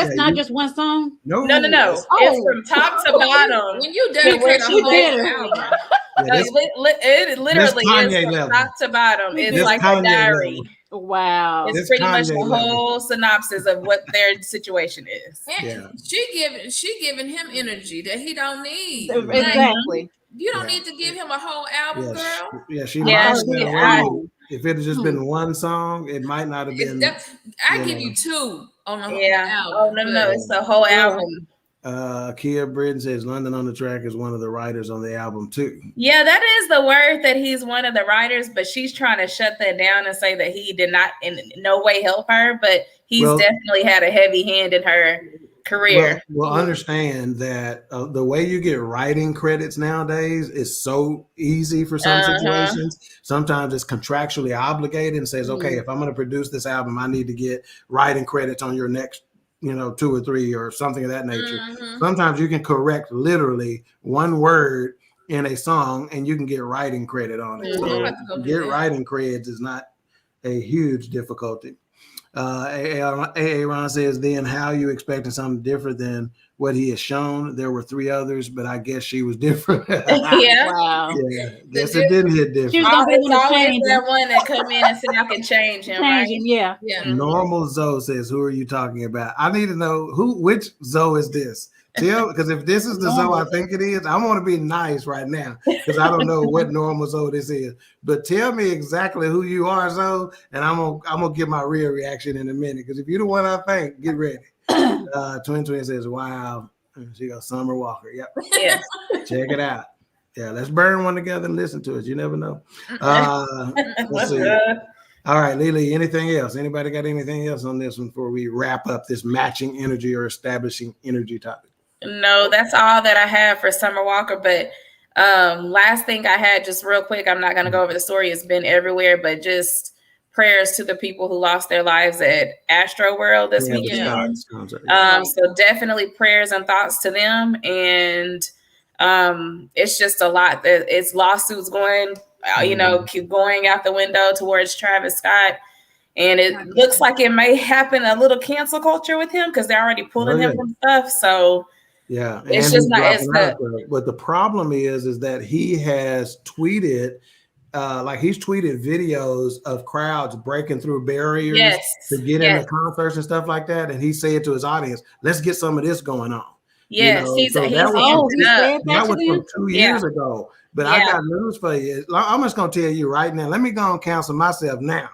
Speaker 3: it's not just one song?
Speaker 2: No. It's from top to bottom.
Speaker 4: When you dedicate a whole album.
Speaker 2: It literally is from top to bottom. It's like a diary.
Speaker 1: Level.
Speaker 3: Wow.
Speaker 2: It's pretty much the whole synopsis of what their situation is.
Speaker 4: Yeah. She giving him energy that he don't need.
Speaker 3: Exactly.
Speaker 4: Like, you don't need to give him a whole album, girl.
Speaker 1: If it had just been one song, it might not have been.
Speaker 4: I give you 2 on the whole album.
Speaker 2: Oh, no. It's the whole album.
Speaker 1: Kia Britton says London on the Track is one of the writers on the album too.
Speaker 2: Yeah, that is the word, that he's one of the writers, but she's trying to shut that down and say that he did not in no way help her, but he's definitely had a heavy hand in her career.
Speaker 1: Well, understand that the way you get writing credits nowadays is so easy for some situations. Sometimes it's contractually obligated and says, okay, if I'm going to produce this album, I need to get writing credits on your next 2 or 3 or something of that nature. Sometimes you can correct literally one word in a song and you can get writing credit on it. So get writing credits is not a huge difficulty. Aaron says, then how you expecting something different than what he has shown? There were 3 others, but I guess she was different.
Speaker 3: Wow.
Speaker 1: Yeah. Guess it didn't hit different.
Speaker 2: It's always that one that come in and say I can change him.
Speaker 3: Yeah.
Speaker 1: Normal Zoe says, who are you talking about? I need to know which Zoe is this? Because if this is the Zoe I think it is, I want to be nice right now because I don't know what normal Zoe this is. But tell me exactly who you are, Zoe, and I'm gonna give my real reaction in a minute. Because if you're the one I think, get ready. Twin says, "Wow." She got Summer Walker. Yep.
Speaker 2: Yes.
Speaker 1: Check it out. Yeah, let's burn one together and listen to it. You never know. Let's see. All right, Lily, anything else? Anybody got anything else on this one before we wrap up this matching energy or establishing energy topic?
Speaker 2: No, that's all that I have for Summer Walker. But last thing I had, just real quick, I'm not going to go over the story. It's been everywhere, but just prayers to the people who lost their lives at Astro World this weekend. So definitely prayers and thoughts to them. And it's just a lot. It's lawsuits going, keep going out the window towards Travis Scott. And it looks like it may happen a little cancel culture with him because they're already pulling him from stuff. So
Speaker 1: yeah,
Speaker 2: it's just not.
Speaker 1: But the problem is that he has tweeted like he's tweeted videos of crowds breaking through barriers to get into concerts and stuff like that. And he said to his audience, let's get some of this going on.
Speaker 2: Yes,
Speaker 1: so that was from 2 years ago. But I got news for you. I'm just gonna tell you right now. Let me go and counsel myself now.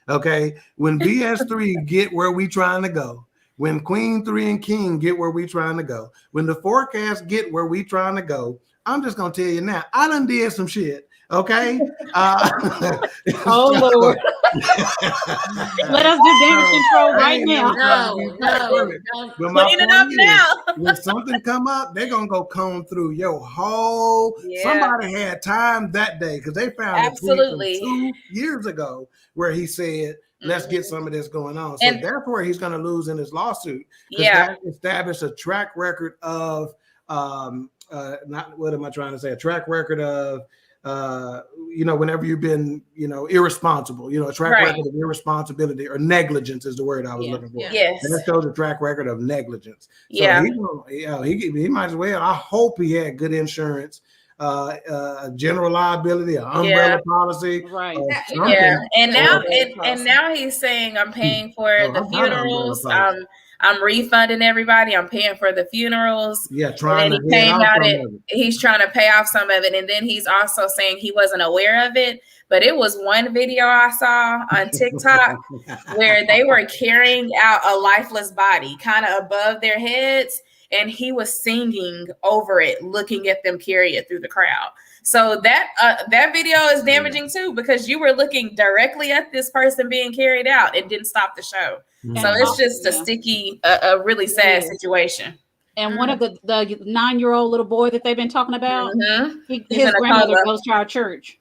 Speaker 1: Okay, when BS3 get where we trying to go, when Queen3 and King get where we trying to go, when the forecast get where we trying to go, I'm just gonna tell you now. I done did some shit. Okay.
Speaker 3: Oh Lord. Let us do damage control right now.
Speaker 1: Clean it up now. When something come up, they're gonna go comb through your whole. Somebody had time that day because they found a tweet from 2 years ago where he said, let's get some of this going on. So that's where he's going to lose in his lawsuit. That established a track record of not what am I trying to say? A track record of whenever you've been, irresponsible, a track record of irresponsibility or negligence is the word I was looking for.
Speaker 2: Yes.
Speaker 1: And that shows a track record of negligence. So he might as well. I hope he had good insurance. General liability, an umbrella policy,
Speaker 3: right?
Speaker 2: And now he's saying I'm paying for the funerals. I'm refunding everybody. I'm paying for the funerals.
Speaker 1: Yeah,
Speaker 2: he's trying to pay off some of it, and then he's also saying he wasn't aware of it. But it was one video I saw on TikTok where they were carrying out a lifeless body, kind of above their heads. And he was singing over it, looking at them carry it through the crowd. So that video is damaging too, because you were looking directly at this person being carried out. It didn't stop the show. So it's just a sticky, a really sad situation.
Speaker 3: And one of the 9-year-old little boy that they've been talking about, his grandmother goes to our church.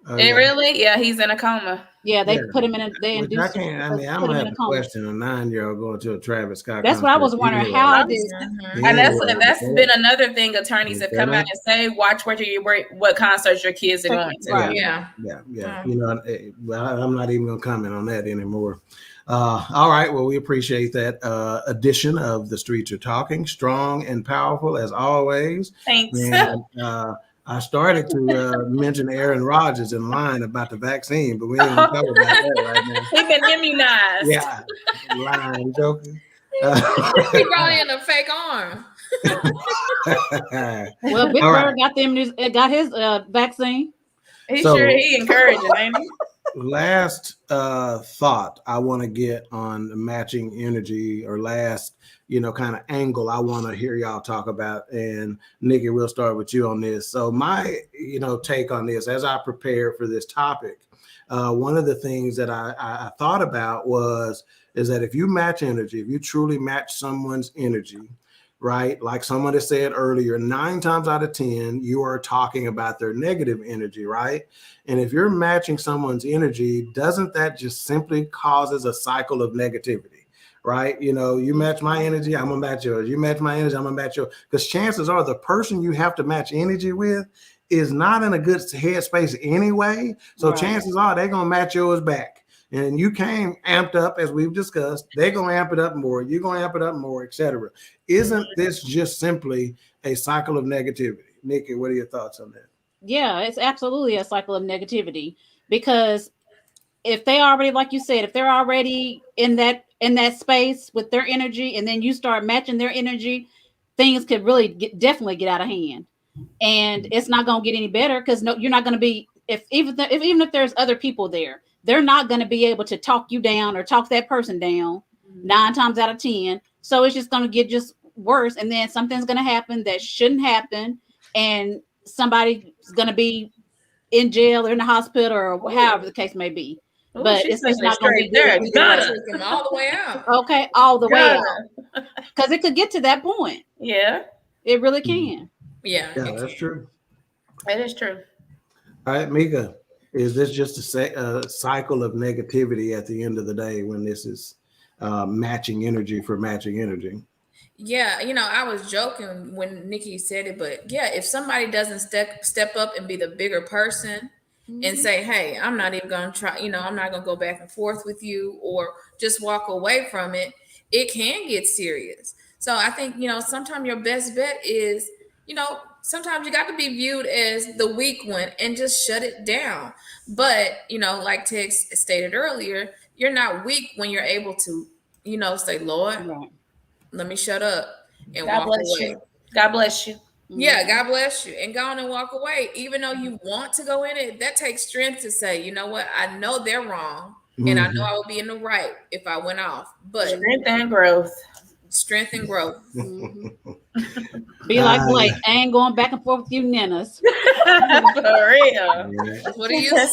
Speaker 2: Really? Yeah, he's in a coma.
Speaker 3: Yeah, they put him in a.
Speaker 1: I'm gonna have to question a 9-year-old going to a Travis Scott.
Speaker 3: That's what I was wondering. How did?
Speaker 2: And that's been another thing. Attorneys have come out and say, "Watch what concerts your kids are going to."
Speaker 1: Yeah. I'm not even gonna comment on that anymore. All right. Well, we appreciate that edition of The Streets Are Talking, strong and powerful as always.
Speaker 2: Thanks.
Speaker 1: And, I started to mention Aaron Rodgers in line about the vaccine, but we ain't gonna talk about that right now.
Speaker 2: He's been immunized.
Speaker 1: Yeah, lying, joking.
Speaker 4: He brought in a fake arm.
Speaker 3: Well, Big Bird got his vaccine.
Speaker 2: He encouraging, ain't he?
Speaker 1: Last thought I want to get on matching energy, or last kind of angle I want to hear y'all talk about. And Nikki, we'll start with you on this. So my take on this as I prepared for this topic, one of the things that I thought about is that if you match energy, if you truly match someone's energy, right? Like someone has said earlier, 9 times out of 10, you are talking about their negative energy, right? And if you're matching someone's energy, doesn't that just simply causes a cycle of negativity, right? You match my energy, I'm gonna match yours. You match my energy, I'm gonna match yours. Because chances are the person you have to match energy with is not in a good headspace anyway. So chances are they're gonna match yours back. And you came amped up, as we've discussed. They're going to amp it up more. You're going to amp it up more, etc. Isn't this just simply a cycle of negativity? Nikki, what are your thoughts on that?
Speaker 3: Yeah, it's absolutely a cycle of negativity, because if they already, like you said, if they're already in that space with their energy, and then you start matching their energy, things could really definitely get out of hand. And it's not going to get any better, because you're not going to be, even if there's other people there, they're not going to be able to talk you down or talk that person down 9 times out of 10. So it's just going to get just worse. And then something's going to happen that shouldn't happen. And somebody's going to be in jail or in the hospital or however the case may be.
Speaker 2: Ooh,
Speaker 3: but it's not going to be
Speaker 4: there. All the way out.
Speaker 3: Okay, all the way out. Because it could get to that point.
Speaker 2: Yeah.
Speaker 3: It really can.
Speaker 4: Yeah,
Speaker 1: that's true.
Speaker 2: It is true.
Speaker 1: All right, Mika. Is this just a cycle of negativity at the end of the day when this is matching energy for matching energy?
Speaker 4: Yeah, I was joking when Nikki said it, but yeah, if somebody doesn't step up and be the bigger person and say, hey, I'm not even going to try, I'm not going to go back and forth with you, or just walk away from it, it can get serious. So I think, sometimes your best bet is, sometimes you got to be viewed as the weak one and just shut it down. But, like Tex stated earlier, you're not weak when you're able to, say, Lord, let me shut up and
Speaker 2: God
Speaker 4: walk
Speaker 2: bless
Speaker 4: away.
Speaker 2: you. God bless you.
Speaker 4: Yeah, God bless you. And go on and walk away. Even though you want to go in it, that takes strength to say, you know what? I know they're wrong. And I know I would be in the right if I went off. But
Speaker 2: strength and growth.
Speaker 4: Strength and growth.
Speaker 3: Be like Blake. I ain't going back and forth with you ninnas.
Speaker 2: For real.
Speaker 4: That's what he used to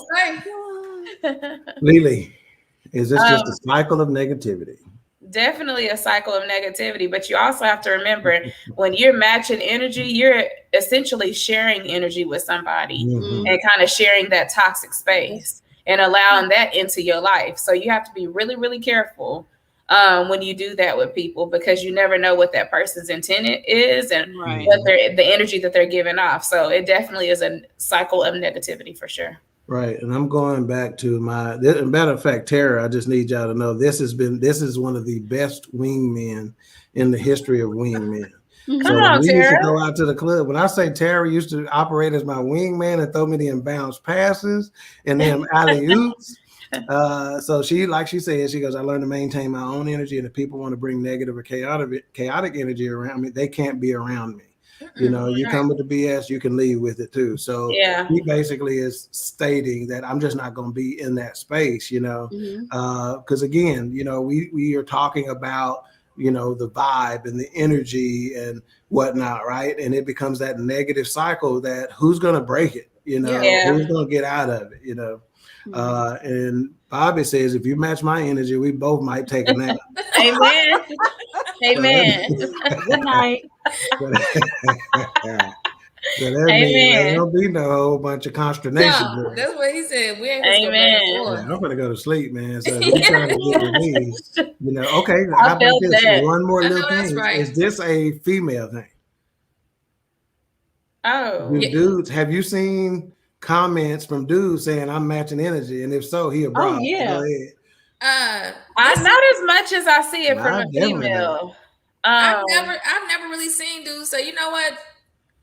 Speaker 4: say.
Speaker 1: Lily, is this just a cycle of negativity?
Speaker 2: Definitely a cycle of negativity, but you also have to remember when you're matching energy, you're essentially sharing energy with somebody and kind of sharing that toxic space and allowing that into your life. So you have to be really, really careful when you do that with people, because you never know what that person's intent is and what the energy that they're giving off. So it definitely is a cycle of negativity for sure.
Speaker 1: Right. And I'm going back to matter of fact, Tara, I just need y'all to know this is one of the best wingmen in the history of wingmen. So when we used to go out to the club, when I say Tara used to operate as my wingman and throw me the inbounds passes and them alley-oops. So she said, she goes, I learned to maintain my own energy, and if people want to bring negative or chaotic energy around me, they can't be around me. You come with the BS, you can leave with it too. So he basically is stating that I'm just not going to be in that space, because again, we are talking about, the vibe and the energy and whatnot, right? And it becomes that negative cycle that who's going to break it, who's going to get out of it, and Bobby says, if you match my energy, we both might take a nap.
Speaker 2: Amen. Amen.
Speaker 3: Good night.
Speaker 1: So that means there don't be no whole bunch of consternation.
Speaker 4: No, that's what he said. We ain't
Speaker 1: I'm gonna go to sleep, man. So if you trying to get with me, okay. How about this? One more little thing.
Speaker 4: Right.
Speaker 1: Is this a female thing?
Speaker 2: Oh,
Speaker 1: dudes, have you seen comments from dudes saying I'm matching energy? And if so, he a bride.
Speaker 3: Oh yeah.
Speaker 1: Go ahead.
Speaker 2: not as much as I see it from a female.
Speaker 4: I've never really seen dudes say, you know what,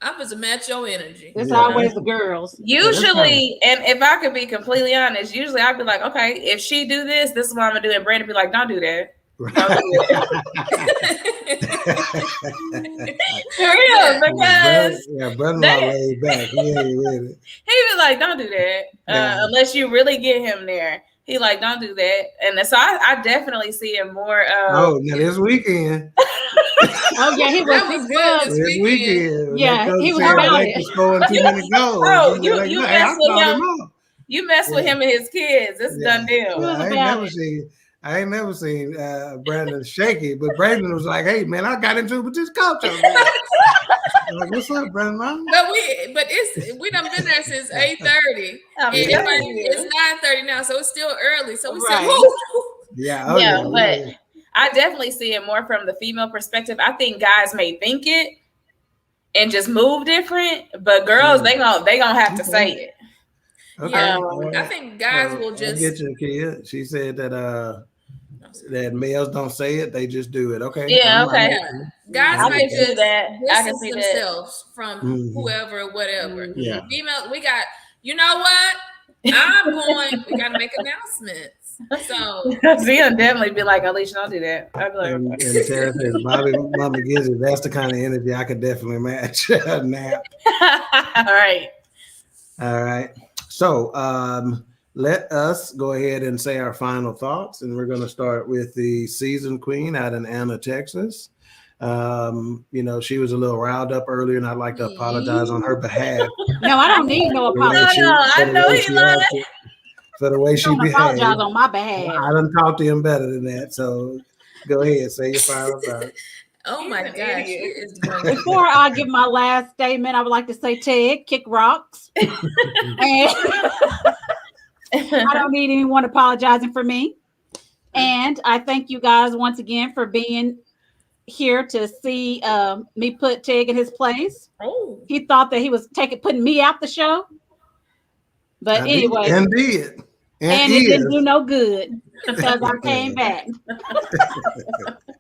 Speaker 4: I'm supposed to match your energy.
Speaker 3: It's always the girls.
Speaker 2: Usually, and if I could be completely honest, usually I'd be like, okay, if she do this, this is what I'm gonna do. And Brandon be like, don't do that. Don't do that. For real, because
Speaker 1: brother-in-law laid back. He
Speaker 2: be like, don't do that. Unless you really get him there. He like, don't do that. And so I definitely see it more.
Speaker 1: Now this weekend.
Speaker 3: Oh yeah, he was good
Speaker 1: this weekend.
Speaker 3: Yeah, he was about it.
Speaker 1: Scoring too many goals.
Speaker 2: Oh, you mess with him. You mess with him and his kids. It's a done deal.
Speaker 1: I ain't never seen Brandon shaky, but Brandon was like, "Hey man, I got into it with this coach." Like, what's up, Brandon?
Speaker 4: But we done been there since 8:30. It's 9:30 now, so it's still early. So we said,
Speaker 2: but I definitely see it more from the female perspective. I think guys may think it and just move different, but girls they gonna have to say it.
Speaker 1: Okay.
Speaker 4: I think guys will just
Speaker 1: get your kid. She said that males don't say it; they just do it. Okay.
Speaker 2: Yeah. Okay.
Speaker 4: Guys may just
Speaker 2: distance
Speaker 4: themselves from whoever, whatever.
Speaker 1: Yeah.
Speaker 4: Female, we got. You know what? I'm going. We got to make announcements. So
Speaker 2: Zia definitely be like, Alicia, don't do that. I'd be like,
Speaker 1: and Tara says, Bobby, Mama gives it. That's the kind of energy I could definitely match. Nap. All right. So let us go ahead and say our final thoughts, and we're going to start with the seasoned queen out in Anna, Texas. She was a little riled up earlier, and I'd like to apologize on her behalf.
Speaker 3: No, I don't need no apology.
Speaker 2: I know he lied.
Speaker 1: For the way she behaved.
Speaker 3: Apologize on my behalf.
Speaker 1: I done talked to him better than that. So go ahead, say your final thoughts.
Speaker 4: Oh my gosh.
Speaker 3: Before I give my last statement, I would like to say, Ted, kick rocks. And I don't need anyone apologizing for me. And I thank you guys once again for being here to see me put Ted in his place.
Speaker 4: Oh.
Speaker 3: He thought that he was putting me out the show. But anyway.
Speaker 1: And did.
Speaker 3: And it didn't do no good because I came back.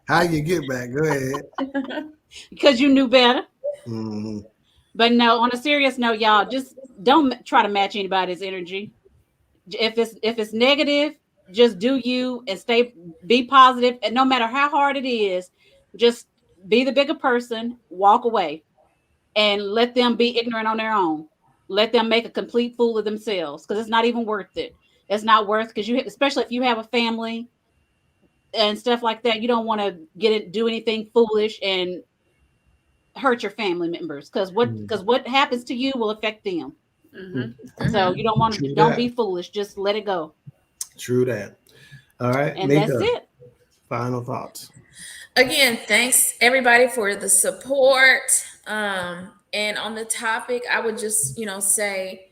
Speaker 1: How you get back? Go ahead.
Speaker 3: Because you knew better.
Speaker 1: Mm-hmm.
Speaker 3: But no, on a serious note, y'all, just don't try to match anybody's energy. If it's negative, just do you and be positive. And no matter how hard it is, just be the bigger person, walk away, and let them be ignorant on their own. Let them make a complete fool of themselves, because it's not even worth it. It's not worth, because especially if you have a family and stuff like that, you don't want to do anything foolish and hurt your family members, because what happens to you will affect them. So you don't want to, don't be foolish. Just let it go.
Speaker 1: True that. All right,
Speaker 3: and
Speaker 1: Mika,
Speaker 3: that's it.
Speaker 1: Final thoughts.
Speaker 4: Again, thanks everybody for the support. And on the topic, I would just say,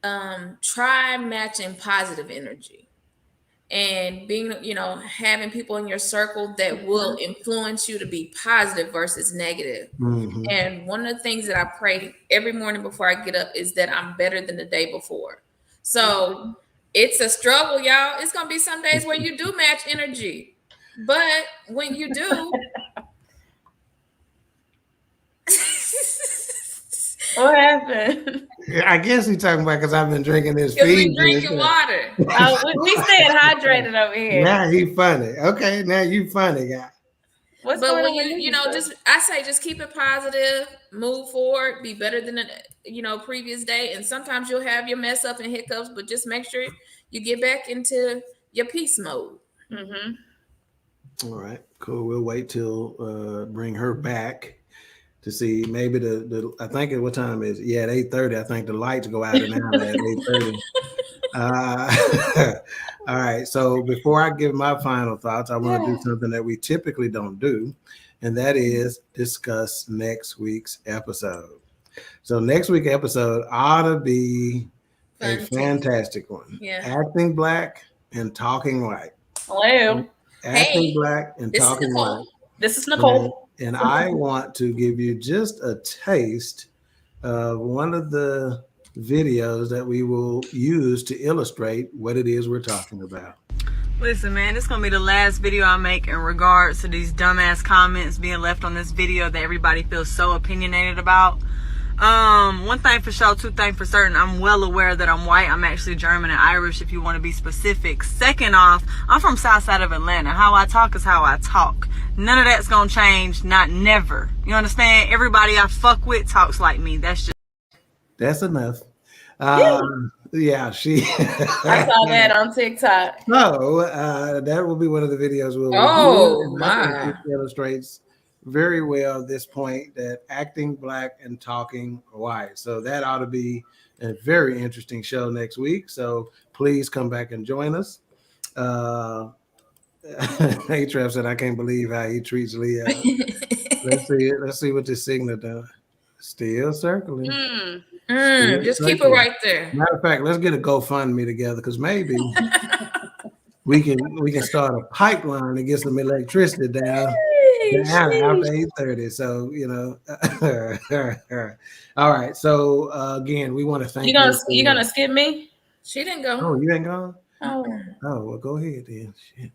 Speaker 4: try matching positive energy. And being, having people in your circle that will influence you to be positive versus negative. And one of the things that I pray every morning before I get up is that I'm better than the day before. So it's a struggle, y'all. It's going to be some days where you do match energy. But when you do...
Speaker 2: What happened?
Speaker 1: I guess he's talking about because I've been drinking this
Speaker 4: feed. Drinking water.
Speaker 2: We staying hydrated over here.
Speaker 1: Now he funny. Okay, now you funny guy.
Speaker 2: What's
Speaker 4: but
Speaker 2: going
Speaker 4: when
Speaker 2: on
Speaker 4: just keep it positive, move forward, be better than the previous day. And sometimes you'll have your mess up and hiccups, but just make sure you get back into your peace mode.
Speaker 1: All right, cool. We'll wait till bring her back to see maybe the I think at what time is it? Yeah, at 8:30. I think the lights go out and out at 8:30. All right. So before I give my final thoughts, I want to do something that we typically don't do, and that is discuss next week's episode. So next week's episode ought to be a fantastic one. Yeah. Acting Black and Talking White.
Speaker 2: Hello.
Speaker 1: Acting Black and Talking White.
Speaker 2: This is Nicole.
Speaker 1: And I want to give you just a taste of one of the videos that we will use to illustrate what it is we're talking about.
Speaker 6: Listen, man, this is going to be the last video I make in regards to these dumbass comments being left on this video that everybody feels so opinionated about. One thing for sure, two things for certain. I'm well aware that I'm white. I'm actually German and Irish, if you want to be specific. Second off, I'm from south side of Atlanta. How I talk is how I talk. None of that's gonna change, not never. You understand? Everybody I fuck with talks like me. That's
Speaker 1: enough. Yeah, she.
Speaker 2: I saw that on TikTok.
Speaker 1: So that will be one of the videos we'll
Speaker 4: review. My!
Speaker 1: It illustrates very well this point that acting black and talking white. So that ought to be a very interesting show next week. So please come back and join us. A-Trap said, I can't believe how he treats Leo. Let's see what this signal does. Still circling.
Speaker 4: Just keep it right there.
Speaker 1: Matter of fact, let's get a GoFundMe together, because maybe we can start a pipeline to get some electricity down after 8:30. So all right. So again, we want to thank you.
Speaker 2: You gonna skip me?
Speaker 4: She didn't go.
Speaker 1: Oh, you ain't gone? Oh, well, go ahead then. Shit.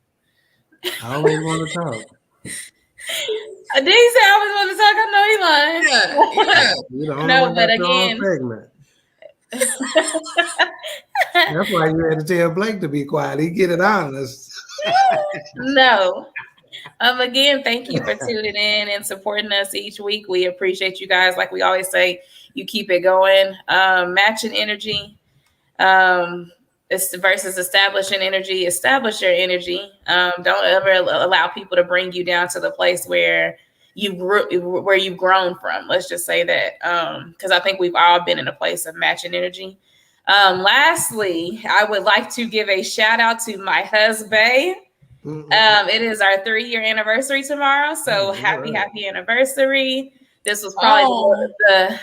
Speaker 1: I always want to talk.
Speaker 2: Did he say I was want to talk? I know he lying.
Speaker 1: Yeah. No, but again. That's why you had to tell Blake to be quiet. He get it on us.
Speaker 2: No. Again, thank you for tuning in and supporting us each week. We appreciate you guys. Like we always say, you keep it going. Matching energy. It's versus establishing energy. Establish your energy. Don't ever allow people to bring you down to the place where you've grown from. Let's just say that, because I think we've all been in a place of matching energy. Lastly, I would like to give a shout out to my husband. It is our 3-year anniversary tomorrow, so happy anniversary. This was probably the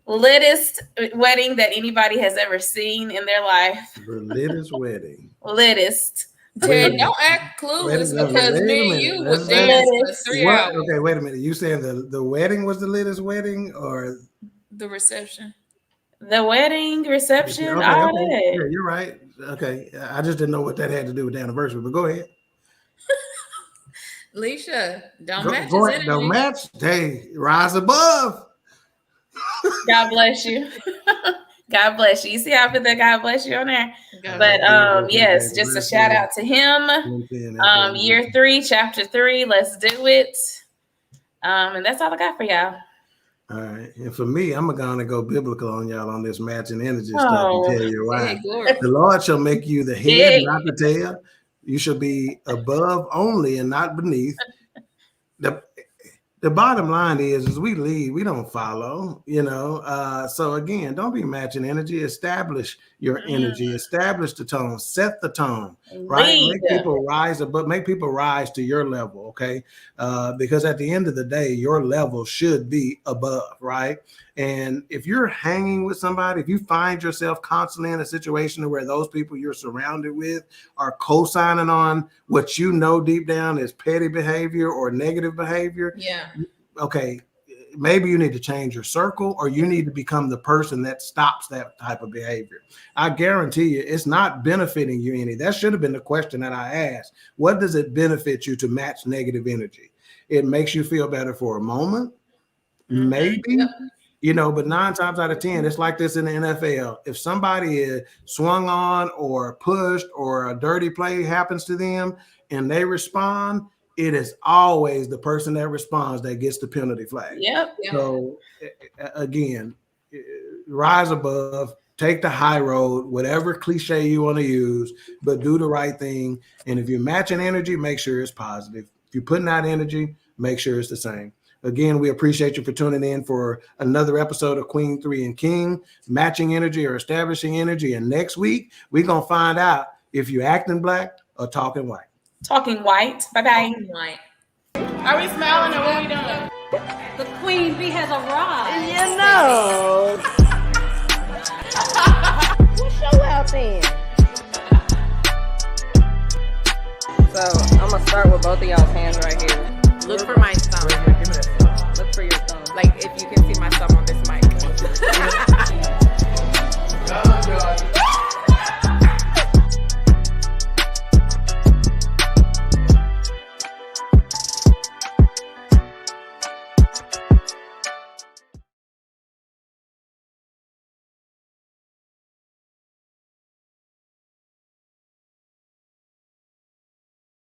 Speaker 2: littest wedding that anybody has ever seen in their life.
Speaker 1: The littest wedding.
Speaker 2: Littest.
Speaker 4: Ted, don't act clueless because me and you would dance for 3 hours.
Speaker 1: Okay, wait a minute. You saying the wedding was the littest wedding, or
Speaker 4: the reception?
Speaker 2: The wedding, reception,
Speaker 1: okay.
Speaker 2: that.
Speaker 1: Yeah, you're right. Okay, I just didn't know what that had to do with the anniversary, but go ahead.
Speaker 4: Leisha, don't match his energy.
Speaker 1: Don't match. Hey, rise above.
Speaker 2: God bless you. God bless you. You see how I put that God bless you on there? But yes, just a shout out to him. Year 3, chapter 3. Let's do it. And that's all I got for y'all.
Speaker 1: All right. And for me, I'm going to go biblical on y'all on this matching energy stuff and tell you why. The Lord shall make you the head, not the tail. You shall be above only and not beneath. The bottom line is we lead, we don't follow, you know. So again, don't be matching energy. Establish your energy, establish the tone, set the tone, right? Make people rise to your level, okay? Because at the end of the day, your level should be above, right? And if you're hanging with somebody, if you find yourself constantly in a situation where those people you're surrounded with are co-signing on what you know deep down is petty behavior or negative behavior, okay, maybe you need to change your circle, or you need to become the person that stops that type of behavior. I guarantee you it's not benefiting you any. That should have been the question that I asked. What does it benefit you to match negative energy? It makes you feel better for a moment, maybe. You know, but 9 times out of 10, it's like this in the NFL. If somebody is swung on or pushed or a dirty play happens to them and they respond, it is always the person that responds that gets the penalty flag. So again, rise above, take the high road, whatever cliche you want to use, but do the right thing. And if you're matching energy, make sure it's positive. If you're putting out energy, make sure it's the same. Again, we appreciate you for tuning in for another episode of Queen3 and King, matching energy or establishing energy. And next week, we're going to find out if you're acting black or talking white.
Speaker 2: Talking white. Bye-bye.
Speaker 4: White. Are we smiling or what are we doing?
Speaker 3: The Queen Bee has arrived.
Speaker 7: You know. What's your out then?
Speaker 6: So I'm going to start with both of y'all's hands right here.
Speaker 7: Look for my thumb.
Speaker 6: Look for your thumb.
Speaker 7: Like if